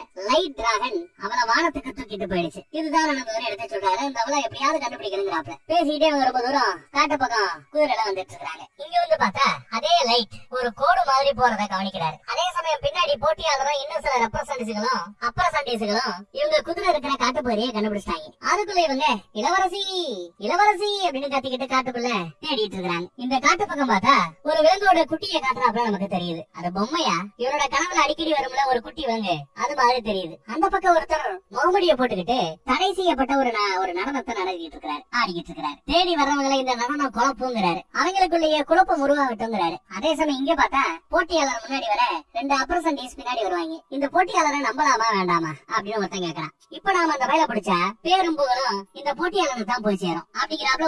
லைட் டிராகன் அவளை வானத்துக்கு தூக்கிட்டு போயிடுச்சு. இதுதான் நம்ம எடுத்து சொல்றாரு. இந்த அவளை எப்படியாவது கண்டுபிடிக்கணுங்கிறாப்ல. பேசிக்கிட்டே அவங்க ரொம்ப தூரம் காட்டு பக்கம் குதிரையில வந்துட்டு இருக்காங்க. இங்க வந்து பார்த்தா அதே லைட் ஒரு கோடு மாதிரி போறத கவனிக்கிறாரு. அதே சமயம் பின்னாடி போட்டியாளரும் இன்னும் சில ரெப்ரசன்டேஷன்களும் அப்ரசன்டேஷன்களும் இவங்க குதிரை இருக்கிற காட்டுப்பகுதியை கண்டுபிடிச்சிட்டாங்க. அதுக்குள்ள இவங்க இளவரசி இளவரசி அப்படின்னு கத்திக்கிட்டு காட்டுக்குள்ள தேடிட்டு இருக்காங்க. இந்த காட்டு பக்கம் பார்த்தா ஒரு விலங்கோட குட்டியை காட்டுறாப்ல நமக்கு தெரியுது. அது பொம்மையா இவரோட கனவுல அடிக்கடி வரும்ல ஒரு குட்டி விலங்கு, அது மாதிரி தெரியுது. அந்த பக்கம் ஒருத்தர் முகமுடிய போட்டுக்கிட்டு தடை செய்யப்பட்ட ஒரு நடனத்தை நடத்திட்டு இருக்கிறாரு, ஆடிக்கிட்டு இருக்கிறாரு. தேடி வர்றவங்களை இந்த நடனம் குழப்பங்கிறாரு. அவங்களுக்குள்ளேயே குழப்பம் உருவாகட்டும்ங்கிறாரு. அதே சமயம் இங்க பார்த்தா போட்டியாளர் முன்னாடி வர 2 அப்ரசன்டீஸ் பின்னாடி வருவாங்க. இந்த போட்டியாளரை நம்பலாமா வேண்டாமா அப்படின்னு ஒருத்தன் கேட்கறான். இப்ப நாம அந்த வயல பிடிச்சா பேரும் புகழும் இந்த போட்டியாளருக்கு தான் போய் சேரும் அப்படிங்கிறாப்ல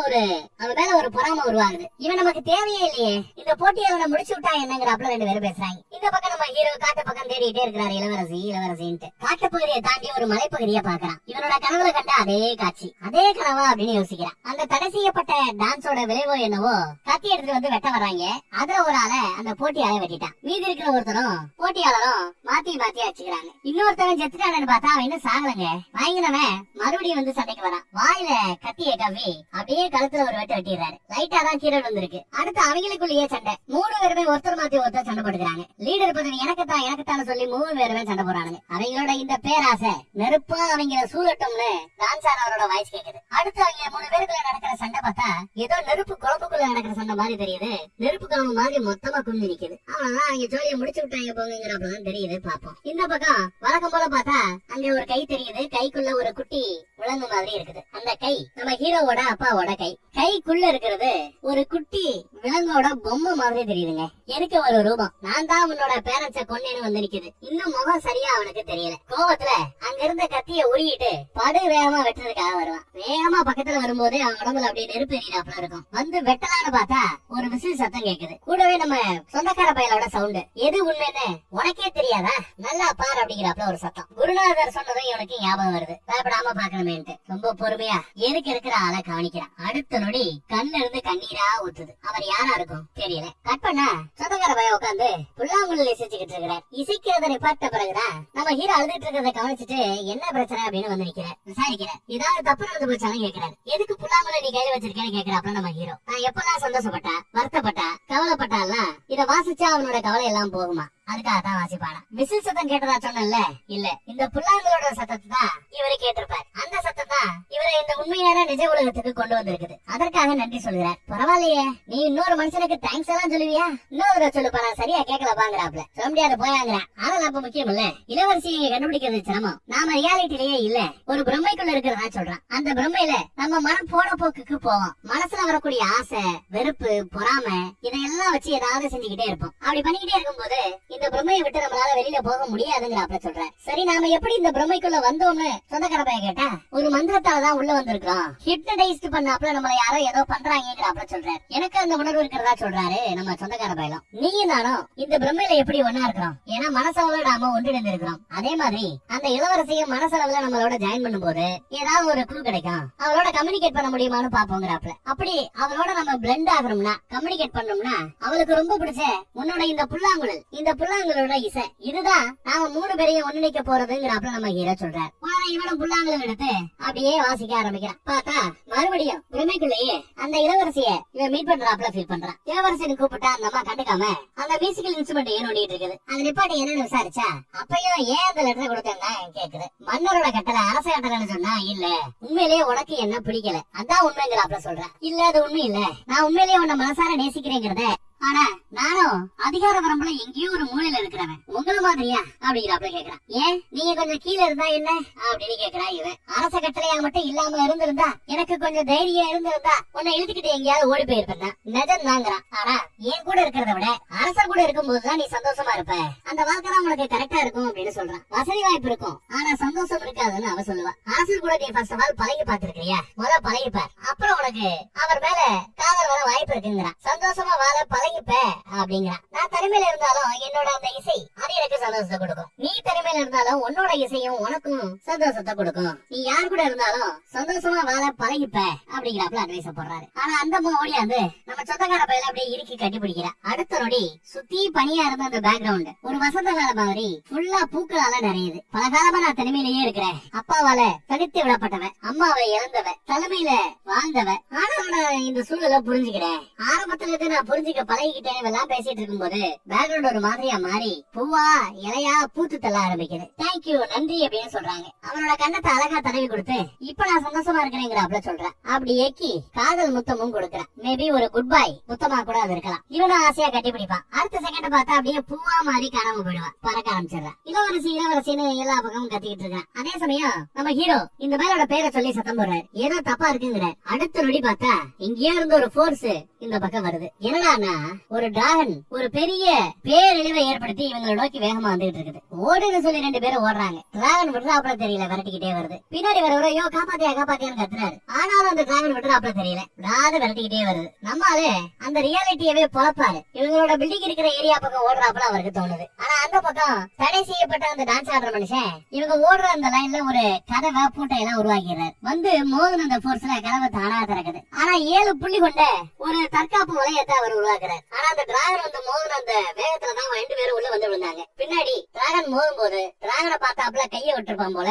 அவன் மேல ஒரு பொறாம உருவாகுது. இவன் நமக்கு தேவையே இல்லையே, இந்த போட்டியாளரை முடிச்சு விட்டா என்னங்கிறாப்ல 2 பேரும் பேசுறாங்க. இந்த பக்கம் நம்ம ஹீரோ காட்டு பக்கம் தேடிட்டே இருக்கிறாரு இளவரசி இளவரசின்ட்டு. காட்டு பகுதியை தாண்டி ஒரு மலைப்பகுதியை பாக்குறான். இவனோட கனவுல கண்ட அதே காட்சி, அதே கனவா அப்படின்னு யோசிக்கிறான். அந்த தடை செய்யப்பட்ட டான்ஸோட விளைவோ என்னவோ கத்தி எடுத்துட்டு வந்து வெட்ட வர்றாங்க. அதுல ஒரு ஆளை அந்த போட்டியாளை வெட்டிட்டான். மீதி இருக்கிற ஒருத்தரும் போட்டியாளரும் மாத்தி மாத்தி அடிச்சுக்கிறாங்க. இன்னொருத்தவன் செத்துட்டானு பார்த்தா அவன் இன்னும் சாகலங்க. வாங்கினவன் மறுபடியும் வந்து சண்டைக்கு வரான். வாயில கத்திய கவ்வி அப்படியே கழுத்துல ஒரு வெட்டு வெட்டிடுறாரு. லைட்டா தான் கீழே வந்திருக்கு. அடுத்து அவங்களுக்குள்ளேயே சண்டை. 3 பேருமே ஒருத்தர் மாத்தி ஒருத்தர் சண்டை போட்டுக்கிறாங்க. லீடர் பதவி எனக்குத்தான் சொல்லி 3 பேருமே சண்டை போறானுங்க. அவங்களோட இந்த பேராசை நெருப்பா அவங்க சூழட்டும்னு டான்ஸ் ஆடுறவரோட வாய்ஸ் கேக்குது. அடுத்து அவங்க 3 பேருக்குள்ள நடக்கிற சண்டை பார்த்தா ஏதோ நெருப்பு குழம்புக்குள்ள நடக்கிற சண்டை மாதிரி தெரியுது. நெருப்பு குழம்பு மாதிரி மொத்தமா குஞ்சு நிக்குது. அவ்வளவுதான், அவங்க ஜோலியை முடிச்சு விட்டாங்க போங்கிறப்பதான் தெரியுது. பாப்போம். இந்த பக்கம் வழக்கம் போல பார்த்தா அங்க ஒரு கை தெரியுது. கைக்குள்ள ஒரு குட்டி விலங்கு மாதிரி இருக்குது. அந்த கை நம்ம ஹீரோவோட அப்பாவோட கை. கைக்குள்ள இருக்கிறது ஒரு குட்டி விலங்கோட பொம்மை மாதிரி தெரியுதுங்க. எனக்கு ஒரு ரூபம், நான் தான் உன்னோட பேரண்ட்ஸ கொன்னேன்னு வந்து நிக்குது. இன்னும் முகம் சரியா அவனுக்கு தெரியல. கோவத்துல அங்க இருந்த கத்திய உருகிட்டு படு வேகமா வெட்டுறதுக்காக வருவான். வேகமா பக்கத்துல வரும்போது அவன் உடம்புல அப்படியே நெருப்பு எரியாப்புல இருக்கும். வந்து வெட்டலான்னு பார்த்தா ஒரு விசில் சத்தம் கேக்குது. கூடவே நம்ம சொந்தக்கார பயலோட சவுண்ட். எது உண்மைன்னு உனக்கே தெரியாதா, நல்லா பார் அப்படிங்கிறாப்புல ஒரு சத்தம். குருநாதர் சொன்னதும் இவனுக்கு ஞாபகம் வருது. பயப்படாம பாக்கணுமேன்ட்டு ரொம்ப பொறுமையா எதுக்கு இருக்கிற ஆளை கவனிக்கிறான். அடுத்த நொடி கண்ணுல இருந்து கண்ணீரா ஊத்துது. அவர் யாரா இருக்கும் தெரியல. கட் பண்ணா சொந்தக்கார பையன் உட்காந்து புல்லாங்குழல் இசைச்சுக்கிட்டு இருக்கிறார். இசைக்கிறத நிப்பாட்ட பிறகுதான் நம்ம ஹீரோ அழுதுட்டு இருக்கிறத கவனிச்சுட்டு என்ன பிரச்சனை அப்படின்னு வந்து நிக்கிறார். விசாரிக்கிறார். ஏதாவது தப்பு நடந்து போச்சாலும் கேட்கிறாரு. எதுக்கு புல்லாங்குழல் நீ கையில வச்சிருக்கேன்னு கேட்கிறாப்புல நம்ம ஹீரோ. நான் எப்பெல்லாம் சந்தோஷப்பட்டா, வருத்தப்பட்டா, கவலைப்பட்டால இத வாசிச்சா அவனோட கவலை எல்லாம் போகுமா, அதுக்காக தான் வாசிப்பானா. விசில் சத்தம் கேட்டதா சொன்னல, இல்ல இந்த புல்லாங்குழலோட சத்தத்தை தான் இவரு கேட்டிருப்பார். அந்த சத்தம் தான் இவரை இந்த உண்மையான நிஜ உலகத்துக்கு கொண்டு வந்திருக்குது. அதற்காக நன்றி சொல்கிறார். பரவாயில்லையே, நீ இன்னொரு மனுஷனுக்கு தேங்க்ஸ் எல்லாம் சொல்லுவியா, இன்னொரு சொல்லுப்பா, நான் சரியா கேட்கல பாங்கிறாப்ல. சொல்ல முடியாது போயாங்கிறான். ஆனா அப்ப முக்கியம் இல்ல, இளவரசியை கண்டுபிடிக்கிறது சிரமம். நாம ரியாலிட்டிலேயே இல்ல, ஒரு பிரம்மைக்குள்ள இருக்கிறதா சொல்றான். அந்த பிரம்மையில நம்ம மனம் போன போக்குக்கு போவோம். மனசுல வரக்கூடிய ஆசை, வெறுப்பு, பொறாமை இதையெல்லாம் வச்சு ஏதாவது செஞ்சுக்கிட்டே இருப்போம். அப்படி பண்ணிக்கிட்டே இருக்கும்போது இந்த பிரம்மையை விட்டு நம்மளால வெளியில போக முடியாதுங்கிறாப்ல சொல்றேன். சரி, நாம எப்படி இந்த பிரம்மைக்குள்ள வந்தோம்னு சொந்தக்கார பையன் கேட்டா, ஒரு மந்திரத்தால தான் உள்ள வந்திருக்கோம். ஹிப்னடைஸ்ட் பண்ணாப்ல நம்மள யாரோ ஏதோ பண்றாங்கிறாப்ல சொல்றாரு. எனக்கு அந்த உணர்வு இருக்கிறதா சொல்றாரு நம்ம சொந்தக்கார பையன். நீயும் நானும் இந்த பிரம்மையில எப்படி ஒன்னா இருக்கிறோம், ஏன்னா மனசளவுல நாம ஒன்றிணைந்து இருக்கிறோம். அதே மாதிரி அந்த இளவரசியும் மனசளவுல நம்மளோட ஜாயின் பண்ணும்போது ஏதாவது ஒரு க்ளூ கிடைக்கும். அவளோட கம்யூனிகேட் பண்ண முடியுமான்னு பாப்போங்கிறாப்ல. அப்படி அவளோட நம்ம பிளெண்ட் ஆகணும்னா, கம்யூனிகேட் பண்ணணும்னா அவளுக்கு ரொம்ப பிடிச்ச உன்னோட இந்த புல்லாங்குழல், இந்த புல்லாங்குழலோட இசை, இதுதான் நாம 3 பேரையும் ஒன்றிணைக்க போறதுங்கிறாப்ல நம்ம ஹீரோ சொல்றாரு. இவனும் புல்லாங்குழல் எடுத்து அப்படியே வாசிக்க ஆரம்பிக்கிறான். பார்த்தா மறுபடியும் பிரமைக்குள்ளேயே அந்த இளவரசிய இவன் மீட் பண்றாப்ல ஃபீல் பண்றான். இளவரசின்னு கூப்பிட்டா அந்த அம்மா கண்டுக்காம அந்த மியூசிக்கல் இன்ஸ்ட்ருமெண்ட் ஏன் ஓடிட்டு இருக்குது. அந்த நிப்பாட்டி என்னன்னு விசாரிச்சா அப்பயும் ஏன் அந்த லெட்டர் கொடுத்தேன்னா கேக்குது. மன்னரோட கட்டளை, அரச கட்டளைன்னு சொன்னா இல்ல, உண்மையிலேயே உனக்கு என்ன பிடிக்கல, அதான் உண்மைங்கிறாப்ல சொல்றேன். இல்ல அது உண்மை இல்ல, நான் உண்மையிலேயே உன்னை மனசார நேசிக்கிறேங்கிறத, ஆனா நானும் அதிகார வரம்புல எங்கேயோ ஒரு மூலையில இருக்கிறவன், உங்களை மாதிரியா அப்படிங்கிறாப்ல கேக்குறான். ஏன் நீங்க கொஞ்சம் கீழே இருந்தா என்ன அப்படின்னு கேக்குறா இவன். அரச கட்டளையா மட்டும் இல்லாம இருந்திருந்தா, எனக்கு கொஞ்சம் தைரியம் இருந்திருந்தா உன்னை இழுத்துக்கிட்டு எங்கேயாவது ஓடி போயிருப்பேன். நிஜம் தாங்கிறான். ஆனா என் கூட இருக்கிறத விட அரசர் கூட இருக்கும் போதுதான் நீ சந்தோஷமா இருப்ப, அந்த வாழ்க்கை தான் உனக்கு கரெக்டா இருக்கும் அப்படின்னு சொல்றான். வசதி வாய்ப்பு இருக்கும், ஆனா சந்தோஷம் இருக்காதுன்னு அவ சொல்லுவா. அரசர் கூட நீ ஃபர்ஸ்ட் ஆஃப் ஆல் பழகி பாத்துருக்கியா, முதல்ல பழகிப்பார், அப்புறம் உனக்கு அவர் மேல காதல் வர வாய்ப்பு இருக்குங்கிறான். சந்தோஷமா வாழ பழகிப்ப அப்படிங்கிறான். நான் தனிமையில இருந்தாலும் என்னோட அந்த இசை அது எனக்கு சந்தோஷத்தை கொடுக்கும். நீ தனிமையில இருந்தாலும் உன்னோட இசையும் உனக்கும் சந்தோஷத்தை கொடுக்கும். நீ யார் கூட இருந்தாலும் சந்தோஷமா வாழ பழகிப்ப அப்படிங்கிறாப்ல அட்வைஸ் போடுறாரு. ஆனா அந்த ஓடியாந்து நம்ம சொந்தக்கார பையில அப்படியே இறுக்கி கட்டி பிடிக்கிறா. அடுத்த நொடி சுத்தி பனியா இருந்த அந்த பேக்ரவுண்ட் ஒரு வசந்த கால மாதிரி ஃபுல்லா பூக்களால நிறையுது. பல காலமா நான் தனிமையிலேயே இருக்கிறேன். அப்பாவால தனித்து விடப்பட்டவன், அம்மாவை இழந்தவன், தலைமையில வாழ்ந்தவன். ஆனா இந்த சூழலை புரிஞ்சுக்கிறேன். ஆரம்பத்துல இருந்து நான் புரிஞ்சுக்க பழகிக்கிட்டேன் எல்லாம் பேசிட்டு இருக்கும்போது பேக்ரவுண்ட் ஒரு மாதிரியா மாறி பூவா இலையா பூத்து தள்ள ஆரம்பிக்குது. தேங்க்யூ, நன்றி அப்படின்னு சொல்றாங்க. அவனோட கண்ணத்தை அழகா தடவி கொடுத்து இப்ப நான் சந்தோஷமா இருக்கிறேங்கிறாப்ல சொல்றேன். அப்படி ஏக்கி காதல் முத்தமும் கொடுக்கறான். மேபி ஒரு குட் பை முத்தமா கூட அது இருக்கலாம். இவனும் ஆசையா கட்டி பிடிப்பான். அடுத்த செகண்ட் பார்த்தா அப்படியே பூவா மாறி காணாம போயிடுவான், பறக்க ஆரம்பிச்சிடறான். இளவரசி இளவரசின்னு எல்லா பக்கமும் கத்திக்கிட்டு இருக்கான். அதே சமயம் நம்ம ஹீரோ இந்த மேலோட பேரை சொல்லி சத்தம் போடுறாரு. ஏதோ தப்பா இருக்குங்கிற. அடுத்த நொடி பார்த்தா இங்கேயா இருந்து ஒரு போர்ஸ் இந்த பக்கம் வருது. என்னடானா ஒரு டிராகன் ஒரு பெரிய பேரழிவை ஏற்படுத்தி இவங்களை நோக்கி வேகமா வந்துகிட்டு இருக்குது. ஓடுன்னு சொல்லி 2 பேரும் ஓடுறாங்க. டிராகன் விடுறாப்புல தெரியல, விரட்டிக்கிட்டே வருது. பின்னாடி வரவரை யோ காப்பாத்தியா காப்பாத்தியான்னு கத்துறாரு. ஆனாலும் அந்த டிராகன் விடுறாப்புல தெரியல, விடாது விரட்டிக்கிட்டே வருது. நம்மாலே அந்த ரியாலிட்டியவே பொழப்பாரு. இவங்களோட பில்டிங் இருக்கிற ஏரியா பக்கம் ஓடுறாப்புல அவருக்கு தோணுது. ஆனா அந்த பக்கம் தடை செய்யப்பட்ட அந்த டான்ஸ் ஆடுற மனுஷன் இவங்க ஓடுற அந்த லைன்ல ஒரு கதவை பூட்டை எல்லாம் உருவாக்கிறார். வந்து மோதுன அந்த போர்ஸ்ல கதவை தானா திறக்குது. ஆனா 7 புள்ளி கொண்ட ஒரு தற்காப்பு வளையத்தை அவர் உருவாக்குறார். ஆனா அந்த டிராகன் வந்து மோதுன அந்த வேகத்துலதான் 2 பேரும் உள்ள வந்து விழுந்தாங்க. பின்னாடி டிராகன் மோதும் போது டிராகனை பார்த்தாப்புல கைய விட்டுருப்பான் போல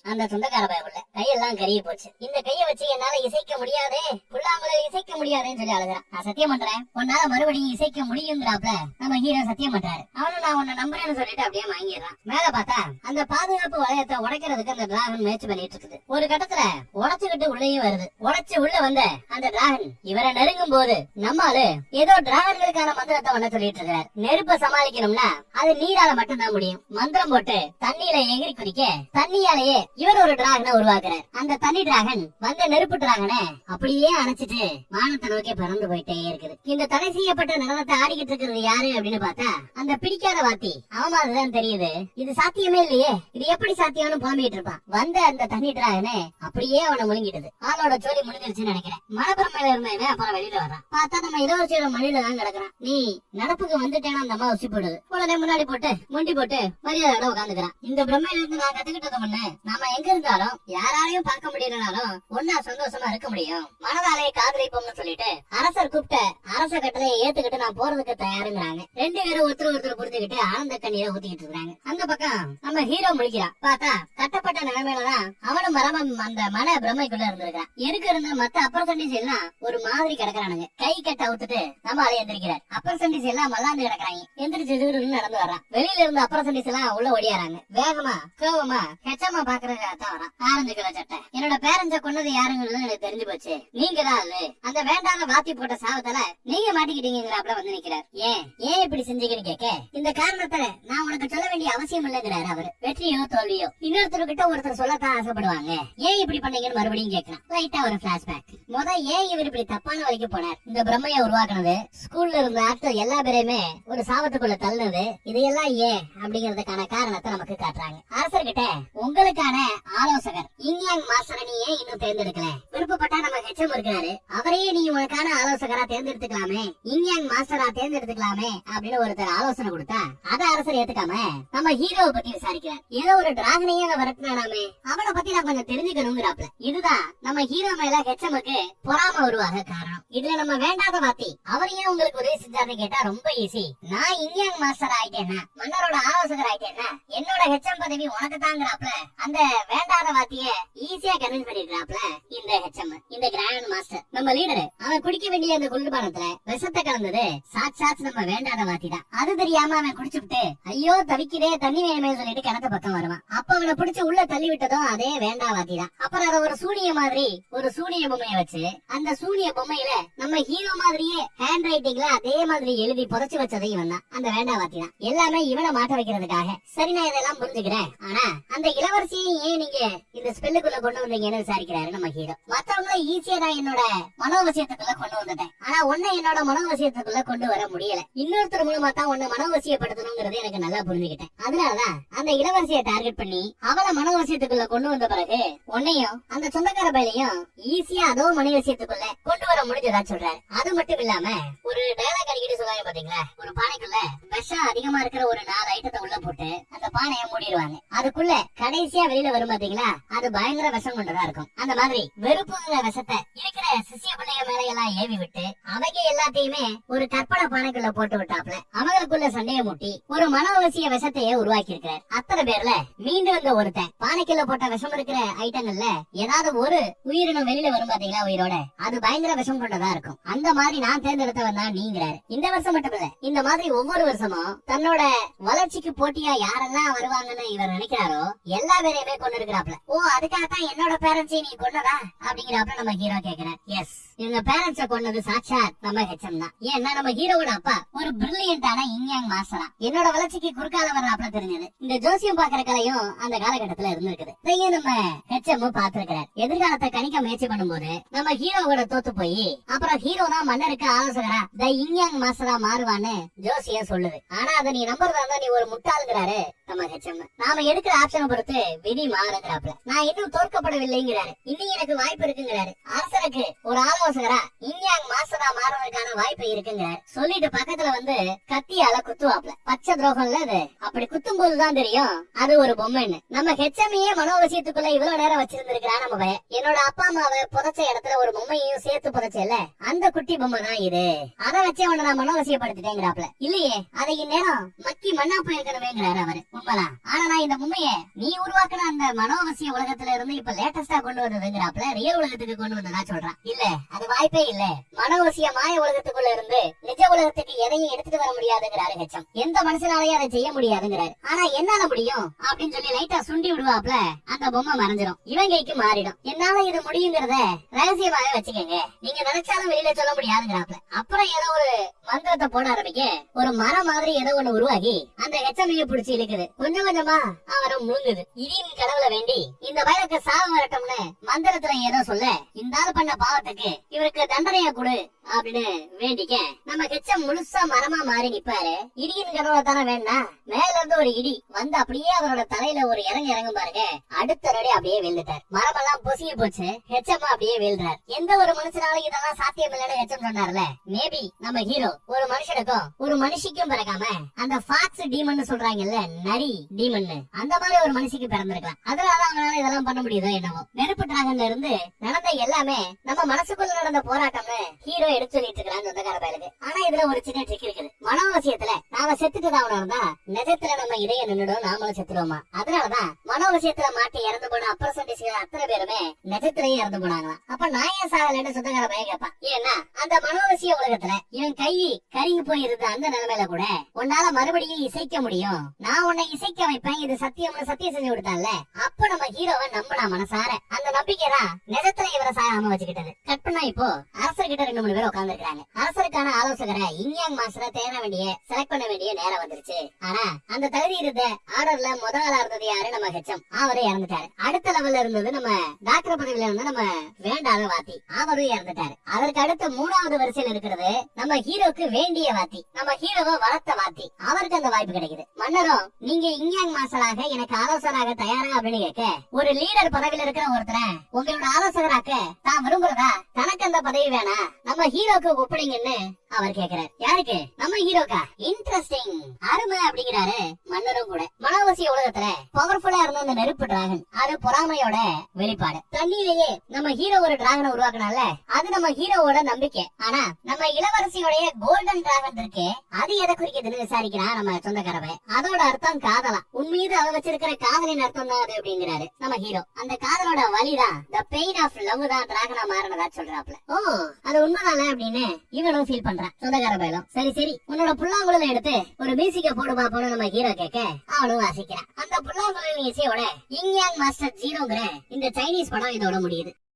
அந்த சொந்தக்கார பயவுல கையெல்லாம் கருகி போச்சு. இந்த கைய வச்சு என்னால இசைக்க முடியாதே, புல்லாங்குழல் இசைக்க முடியாதுன்னு சொல்லி அழுகிறான். நான் சத்தியம் பண்றேன் உன்னால மறுபடியும் இசைக்க முடியுங்கிறாப்ல நம்ம ஹீரோ சத்தியம் பண்றாரு. அவனும் நான் உன்னை நம்புறேன்னு சொல்லிட்டு அப்படியே வாங்கிடுறான். மேல பார்த்தா அந்த பாதுகாப்பு வளையத்தை உடைக்கிறதுக்கு அந்த டிராகன் முயற்சி பண்ணிட்டு இருக்குது. ஒரு கட்டத்துல உடைச்சுக்கிட்டு உள்ளேயும் வருது. உடைச்சு உள்ள வந்த அந்த டிராகன் இவரை நெருங்கும் போது நம்மால ஏதோ டிராகன்களுக்கான மந்திரத்தை ஒண்ண சொல்லிட்டு இருக்காரு. நெருப்ப சமாளிக்கணும்னா அது நீரால மட்டும்தான் முடியும். மந்திரம் போட்டு தண்ணியில எகிரி குதிக்க தண்ணியாலேயே இவர் ஒரு டிராகனை உருவாக்குறார். அந்த தண்ணி டிராகன் வந்த நெருப்பு டிராகனை அப்படியே அணைச்சிட்டு வானத்தை நோக்கி பறந்து போயிட்டே இருக்குது. இந்த தடை செய்யப்பட்ட நடனத்தை ஆடிக்கிட்டு இருக்கிறது யாரு அப்படின்னு பார்த்தா அந்த பிடிக்காத வாத்தி அவமானதான் தெரியுது. இது சாத்தியமே இல்லையே, இது எப்படி சாத்தியம்னு புலம்பிட்டு இருப்பான். வந்த அந்த தண்ணி டிராகனை அப்படியே அவனை முழுங்கிட்டது. ஆளோட சோழி முடிஞ்சிருச்சுன்னு நினைக்கிறேன். மனப்பிரமையில இருந்தவன் அப்புறம் வெளியில வர்றான். பார்த்தா நம்ம இளவரசியோட மடியில தான் கிடக்குறான். நீ நடப்புக்கு வந்துட்டேன்னு அந்த அம்மா உசி போடுது. உடனே முன்னாடி போட்டு முண்டி போட்டு மரியாதையோட உட்காந்துக்கிறான். இந்த பிரம்மையில இருந்து நான் கத்துக்கிட்டது ஒண்ணு, நாம எங்க இருந்தாலும் யாராலையும் பார்க்க முடியலனாலும் ஒன்னா சந்தோஷமா இருக்க முடியும். மனதாலே காதலிப்போம்னு சொல்லிட்டு அரசர் கூப்பிட்ட அரச கட்டளையை ஏத்துக்கிட்டு நான் போறதுக்கு தயாருங்கிறாங்க. ரெண்டு பேரும் ஒருத்தர் புரிஞ்சுக்கிட்டு ஆனந்த கண்ணீரை ஊத்திக்கிட்டு இருக்காங்க. அந்த பக்கம் நம்ம ஹீரோ முழிக்கிறான். பார்த்தா கட்டப்பட்ட நிலைமையிலதான் அவனும் மரமம் அந்த மன பிரம்மைக்குள்ள இருந்திருக்கான். எதுக்கு இருந்த மத்த அப்பர் சண்டிஸ் எல்லாம் ஒரு மாதிரி கிடக்குறானுங்க. கை கட்ட அவுத்துட்டு நம்ம ஆளை எந்திரிக்கிறார். அப்பர் சண்டிஸ் எல்லாம் மல்லாந்து கிடக்குறாங்க. எந்திரிச்சு நடந்து வர்றான். வெளியில இருந்து அப்பர் சண்டிஸ் எல்லாம் உள்ள ஒடியாறாங்க. வேகமா கோவமா ஹெச்சமா பாக்குறதுக்காக வரான். ஆரஞ்சு கலர் சட்டை. என்னோட பேரண்ட்ஸ கொன்னது யாருங்கிறது எனக்கு தெரிஞ்சு போச்சு. நீங்க தான் அது. அந்த வேண்டாத வாத்தி போட்ட சாவத்தால நீங்க மாட்டிக்கிட்டீங்கிறாப்ல வந்து நிக்கிறார். ஏன் இப்படி செஞ்சீங்கன்னு கேட்க இந்த காரணத்தை நான் உனக்கு சொல்ல வேண்டிய அவசியம் இல்லைங்கிறாரு அவரு. வெற்றியோ தோல்வியோ இன்னொருத்தர்கிட்ட ஒருத்தர் சொல்லத்தான் ஆசைப்படுவாங்க. ஏன் இப்படி பண்ணீங்கன்னு மறுபடியும் கேட்கலாம். லைட்டா ஒரு பிளாஷ்பேக். ஏன் இவர் இப்படி தப்பான வரைக்கும் போனார். இந்த பிரம்மையை உருவாக்குனது, ஸ்கூல்ல இருந்த ஆட்கள் எல்லா பேரையுமே ஒரு சாவத்துக்குள்ள தள்ளுனது, இதையெல்லாம் ஏன் அப்படிங்கறதுக்கான காரணத்தை நமக்கு காட்டுறாங்க. அரசர்கிட்ட உங்களுக்கான ஆலோசகர் இன்யாங் மாஸ்டரை நீ ஏன் இன்னும் தேர்ந்தெடுக்கல? விருப்பப்பட்டா நம்ம ஹெச்எம் இருக்கிறாரு, அவரையே நீ உனக்கான ஆலோசகரா தேர்ந்தெடுத்துக்கலாமே, இன்யாங் மாஸ்டரா தேர்ந்தெடுத்துக்கலாமே அப்படின்னு ஒருத்தர் ஆலோசனை கொடுத்தா அதை அரசர் ஏத்துக்காம நம்ம ஹீரோவை பத்தி விசாரிக்கிறார். ஏதோ ஒரு டிராகனையே வரட்டினாமே, அவனை பத்தி நான் கொஞ்சம் தெரிஞ்சுக்கணுங்கிறாப்ல. இதுதான் நம்ம ஹீரோ மேல ஹெச்எம்க்கு பொறாம உருவாக காரணம். இதுல நம்ம வேண்டாத வாத்தி அவர் ஏன் உங்களுக்கு உதவி செஞ்சாருன்னு கேட்டா ரொம்ப ஈஸி. நான் இன்யாங் மாஸ்டர் ஆயிட்டேன்னா, மன்னரோட ஆலோசகர் ஆயிட்டேன்னா, என்னோட ஹெச்எம் பதவி உனக்கு தாங்கிறாப்ல. அந்த வேண்டாத வாத்திய ஈஸியா கன்வின்ஸ் பண்ணிருக்காப்ல இந்த ஹெச்எம், இந்த கிராண்ட் மாஸ்டர். நம்ம லீடர் அவன் குடிக்க வேண்டிய அந்த குளிர்பானத்துல விஷத்தை கலந்தது சாட்சாத் நம்ம வேண்டாத வாத்தி தான். அது தெரியாம அவன் குடிச்சுட்டு ஐயோ தவிக்கிறே தண்ணி வேணுமே சொல்லிட்டு கிணத்து பக்கம் வருவான். அப்ப அவனை பிடிச்சு உள்ள தள்ளி விட்டதும் அதே வேண்டா வாத்தி தான். அப்புறம் அதை ஒரு சூனிய மாதிரி ஒரு சூனிய பொம்மையை வச்சு அந்த சூனிய பொம்மையில நம்ம ஹீரோ மாதிரியே ஹேண்ட் ரைட்டிங்ல அதே மாதிரி எழுதி புதைச்சு வச்சதை இவன் தான், அந்த வேண்டா வாத்தி தான். எல்லாமே இவனை மாட்ட வைக்கிறதுக்காக. சரி நான் இதெல்லாம் புரிஞ்சுக்கிறேன், ஆனா அந்த இளவரசியை ஏன் நீங்க இந்த ஸ்பெல்லுக்குள்ள கொண்டு வந்தீங்கன்னு விசாரிக்கிறாரு நம்ம ஹீரோ. மத்தவங்கள ஈஸியா நான் என்னோட மனோவசியத்துக்குள்ள கொண்டு வந்துட்டேன், ஆனா உன்னை என்னோட மனோவசியத்துக்குள்ள கொண்டு வர முடியல. இன்னொருத்தர் மூலமா தான் உன்னை மனோவசியப்படுத்தணுங்கிறது எனக்கு நல்லா புரிஞ்சுக்கிட்டேன். அதனாலதான் அந்த இளவரசியை டார்கெட் பண்ணி அவளை மனோவசியத்துக்குள்ள கொண்டு வந்த பிறகு உன்னையும் அந்த சொந்தக்கார பையனையும் ஈஸியா அதோ மனோவசியத்துக்குள்ள கொண்டு வர முடிஞ்சதா சொல்றாரு. அது மட்டும் இல்லாம ஒரு டயலாக் அடிக்கடி சொல்லுவாங்க பாத்தீங்களா, ஒரு பானைக்குள்ள விஷம் அதிகமா இருக்கிற ஒரு 4 ஐட்டத்தை உள்ள போட்டு அந்த பானையை மூடிடுவாங்க. அதுக்குள்ள கடைசியா வெளியில வரும் பாத்தீங்களா, அது பயங்கர விஷம் கொண்டதா இருக்கும். அந்த மாதிரி வெறுப்புங்கிற விஷத்தை இருக்கிற சிசிய பிள்ளைங்க மேல எல்லாம் ஏவி விட்டு அவங்க எல்லாத்தையுமே ஒரு கற்பனை பானைக்குள்ள போட்டு விட்டாப்ல அவங்களுக்குள்ள சண்டையை மூட்டி ஒரு மனோவசிய விஷத்தையே உருவாக்கி இருக்கிறார். அத்தனை பேர்ல மீண்டு வந்த ஒருத்தன் பானைக்குள்ள போட்ட விஷம் இருக்கிற ஐட்டங்கள்ல ஏதாவது ஒரு உயிரினம் வெளியில வரும் பாத்தீங்களா உயிரோட, அது பயங்கர விஷம் கொண்டதா இருக்கும். அந்த மாதிரி நான் தேர்ந்தெடுத்தவன் தான் நீங்கிறாரு. இந்த வருஷம் மட்டும் இல்ல, இந்த மாதிரி ஒவ்வொரு வருஷமும் தன்னோட வளர்ச்சிக்கு போட்டியா யாரெல்லாம் வருவாங்கன்னு இவர் நினைக்கிறாரோ எல்லா பேரையுமே கொண்டு இருக்கிறாப்ல. ஓ அதுக்காகத்தான் என்னோட பேரண்ட்ஸை நீ கொன்னதா அப்படிங்கிறாப்ல நம்ம ஹீரோ கேக்குறாரு. எஸ், இவங்க பேரண்ட்ஸ கொன்னது சாட்சாத் நம்ம ஹெச்எம் தான். ஏன்னா நம்ம ஹீரோவோட அப்பா ஒரு பிரில்லியன்டான இன்யாங் மாஸ்டரா. என்னோட வளர்ச்சிக்கு குறுக்கால வர்றாப்ல தெரிஞ்சது. இந்த ஜோசியம் பாக்குற கலையும் அந்த காலகட்டத்துல இருந்திருக்குது. இதையும் நம்ம ஹெச்எம் பாத்துருக்கிறார். எதிர்காலத்தை கணிக்க முயற்சி பண்ணும்போது நம்ம ஹீரோவோட தோத்து போய் அப்புறம் ஹீரோ தான் மன்னருக்கு ஆலோசகரா த இன்யாங் மாஸ்டரா மாறுவான்னு ஜோசியம் சொல்லுது. ஆனா அதை நீ நம்புறதா இருந்தா நீ ஒரு முட்டாளுங்கிறாரு நம்ம ஹெச்எம். நாம எடுக்கிற ஆப்ஷனை பொறுத்து விதி மாறுங்கிறாப்ல. நான் இன்னும் தோற்கப்படவில்லைங்கிறாரு. இன்னும் எனக்கு வாய்ப்பு இருக்குங்கிறாரு. அரசருக்கு ஒரு ஆலோசகரா இன்யாங் மாஸ்டரா மாறுவதற்கான வாய்ப்பு இருக்குங்கிறாரு. சொல்லிட்டு பக்கத்துல வந்து கத்தியால குத்துவாப்ல. பச்சை துரோகம்ல அது. அப்படி குத்தும் போதுதான் தெரியும் அது ஒரு பொம்மைன்னு. நம்ம ஹெச்எம்ஏ மனோவசியத்துக்குள்ள இவ்வளவு நேரம் வச்சிருந்திருக்கிறா நம்ம பையன். என்னோட அப்பா அம்மாவை புதைச்ச இடத்துல ஒரு பொம்மையையும் சேர்த்து புதைச்சல, அந்த குட்டி பொம்மை தான் இது. அதை வச்சே உன்னை நான் மனோவசியப்படுத்திட்டேங்கிறாப்ல. இல்லையே, அதை இந்நேரம் மக்கி மண்ணா போயிருக்கணுமேங்கிறாரு அவரு. உண்மைதான். ஆனா நான் இந்த பொம்மைய நீ உருவாக்குன அந்த மனோவசிய உலகத்துல இருந்து இப்ப லேட்டஸ்டா கொண்டு வந்ததுங்கிறாப்ல. ரியல் உலகத்துக்கு கொண்டு வந்ததா சொல்றான். இல்ல, அது வாய்ப்பே இல்ல. மனோவசிய மாய உலகத்துக்குள்ள இருந்து நிஜ உலகத்துக்கு எதையும் எடுத்துட்டு வர முடியாதுங்கிறாரு ஹெச்எம். எந்த மனுஷனாலையும் அதை செய்ய முடியாதுங்கிறாரு. ஆனா என்னால முடியும் அப்படின்னு சொல்லி லைட்டா சுண்டி விடுவாப்ல, அந்த பொம்மை மறைஞ்சிடும். இவன் கைக்கு மாறிடும். என்னால இது முடியுங்கிறத ரகசியமாவே வச்சுக்கோங்க, நீங்க நினைச்சாலும் வெளியில சொல்ல முடியாதுங்கிறாப்ல. அப்புறம் ஏதோ ஒரு மந்திரத்தை போட ஆரம்பிக்க ஒரு மரம் மாதிரி ஏதோ ஒண்ணு உருவாகி அந்த ஹெச்எம்ஐ பிடிச்சி இழுக்குது. கொஞ்சம் கொஞ்சமா அவரும் முழுங்குது. இடியின் கடவுளை வேண்டி இந்த வயலுக்கு சாவு வரட்டும்னு மந்திரத்துல ஏதோ சொல்ல, இந்த ஆள் பண்ண பாவத்துக்கு இவருக்கு தண்டனையா கொடு அப்படின்னு வேண்டிக்க நம்ம ஹெச்எம் முழுசா மரமா மாறி நிப்பாரு. இடியின் கடவுளை தானே வேணா, மேல இருந்து ஒரு இடி வந்து அப்படியே அவரோட தலையில ஒரு இறங்கும் பாருங்க. அடுத்த நொடி அப்படியே வீழ்ந்துட்டார். மரமெல்லாம் பொசுங்கி போச்சு. ஹெச்எம் அப்படியே வீழ்றார். எந்த ஒரு மனுஷனாலும் இதெல்லாம் சாத்தியம் இல்லைன்னு ஹெச்எம் சொன்னார்ல. மேபி நம்ம ஹீரோ ஒரு மனுஷனுக்கும் ஒரு மனுஷிக்கும் பிறக்காம அந்த ஃபாக்ஸ் டீமன் சொல்றாங்கல்ல, நரி டீமன், அந்த மாதிரி ஒரு மனுஷிக்கு பிறந்திருக்கலாம். அதனால அவனால இதெல்லாம் பண்ண முடியுதோ என்னவோ. நெருப்பு டிராகன்ல இருந்து நடந்த எல்லாமே நம்ம மனசுக்குள்ள நடந்த போராட்டம்னு ஹீரோ எடுத்து சொல்லிட்டு இருக்கான் சொந்தக்கார பயலுக்கு. ஆனா இதுல ஒரு சின்ன ட்ரிக் இருக்குது. மனோவசியத்துல நாம செத்துட்டு தான் இருந்தா நிஜத்துல நம்ம இதய நின்னுடும், நாமளும் செத்துருவோமா. அதனாலதான் மனோவசியத்துல மாட்டி இறந்து போன அப்ரசன்டிஸ்கள் அத்தனை பேருமே நிஜத்திலேயே இறந்து போனாங்களாம். அப்ப நான் ஏன் சாகலன்னு சொந்தக்கார பையன் கேட்பான். ஏன்னா அந்த மனோவசிய உலகத்துல இவன் கை கருங்கி போயிருந்த அந்த நிலைமையில கூட உன்னால மறுபடியும் இசைக்க முடியும், நான் உன்னை இசைக்க வைப்பேன், இது சத்தியம்னு சத்தியம் செஞ்சு கொடுத்தான்ல. அப்ப நம்ம ஹீரோவை நம்பினா மனசார. அந்த நம்பிக்கை தான் நிஜத்துல இவரை சாகாம வச்சுக்கிட்டது. கட் பண்ணா இப்போ அரசர்கிட்ட 2-3 பேர் உட்கார்ந்து இருக்காங்க. அரசருக்கான ஆலோசகரை இன்யாங் மாஸ்டரை தேட வேண்டிய செலக்ட் பண்ண வேண்டிய நேரம் வந்துருச்சு. ஆனா அந்த தகுதி இருந்த ஆர்டர்ல முதல் ஆளா இருந்தது யாரு? நம்ம ஹெச்எம். அவரு இறந்துட்டாரு. அடுத்த லெவல்ல இருந்தது நம்ம டாக்டர் பதவியில இருந்த நம்ம வேண்டாத வாத்தி, அவரும் இறந்துட்டாரு. அதற்கு அடுத்து 3வது வரிசையில் இருக்கிறது நம்ம ஹீரோக்கு வேண்டிய வாத்தி, நம்ம ஹீரோவை வளர்த்த வாத்தி. அவருக்கு அந்த வாய்ப்பு கிடைக்குது. மன்னரும் நீங்க இன்யாங் மாஸ்டராக எனக்கு ஆலோசகராக தயாரா அப்படின்னு கேட்க, ஒரு லீடர் பதவியில இருக்கிற ஒருத்தரை உங்களோட ஆலோசகராக்க தான் விரும்புறதா, தனக்கு அந்த பதவி வேணா, நம்ம ஹீரோக்கு ஒப்படைங்கன்னு அவர் கேக்குறாரு. யாருக்கு? நம்ம ஹீரோக்கா? இன்ட்ரெஸ்டிங், அருமை அப்படிங்கிறாரு மன்னரும் கூட. மனோவசிய உலகத்துல பவர்ஃபுல்லா இருந்த அந்த நெருப்பு டிராகன் அது பொறாமையோட வெளிப்பாடு. தண்ணியிலேயே நம்ம ஹீரோ ஒரு டிராகனை உருவாக்குனால அது நம்ம ஹீரோவோட நம்பிக்கை. ஆனா நம்ம இளவரசியோடைய கோல்டன் டிராகன் இருக்கே, அது எதை குறிக்குதுன்னு விசாரிக்கிறான் நம்ம சொந்தக்காரவை. அதோட அர்த்தம் காதலா. உண்மையில அவ வச்சிருக்கிற காதலின் அர்த்தம் தான் அது அப்படிங்கிறாரு நம்ம ஹீரோ. அந்த காதலோட வலிதான், த பெயின் ஆஃப் லவ் தான் டிராகனா மாறினதா சொல்றாப்ல. ஓ, அது உண்மைதானே அப்படின்னு இவனும் ஃபீல் பண்றான் சொந்தக்கார பயலும். சரி சரி, உன்னோட புல்லாங்குழல எடுத்து ஒரு மியூசிக்க போடு பாப்போன்னு நம்ம ஹீரோ கேட்க அவனும் வாசிக்கிறான். அந்த புல்லாங்குழல் இசையோட இன்யாங் மாஸ்டர் 0ங்கிற இந்த சைனீஸ் படம் இதோட முடியுது.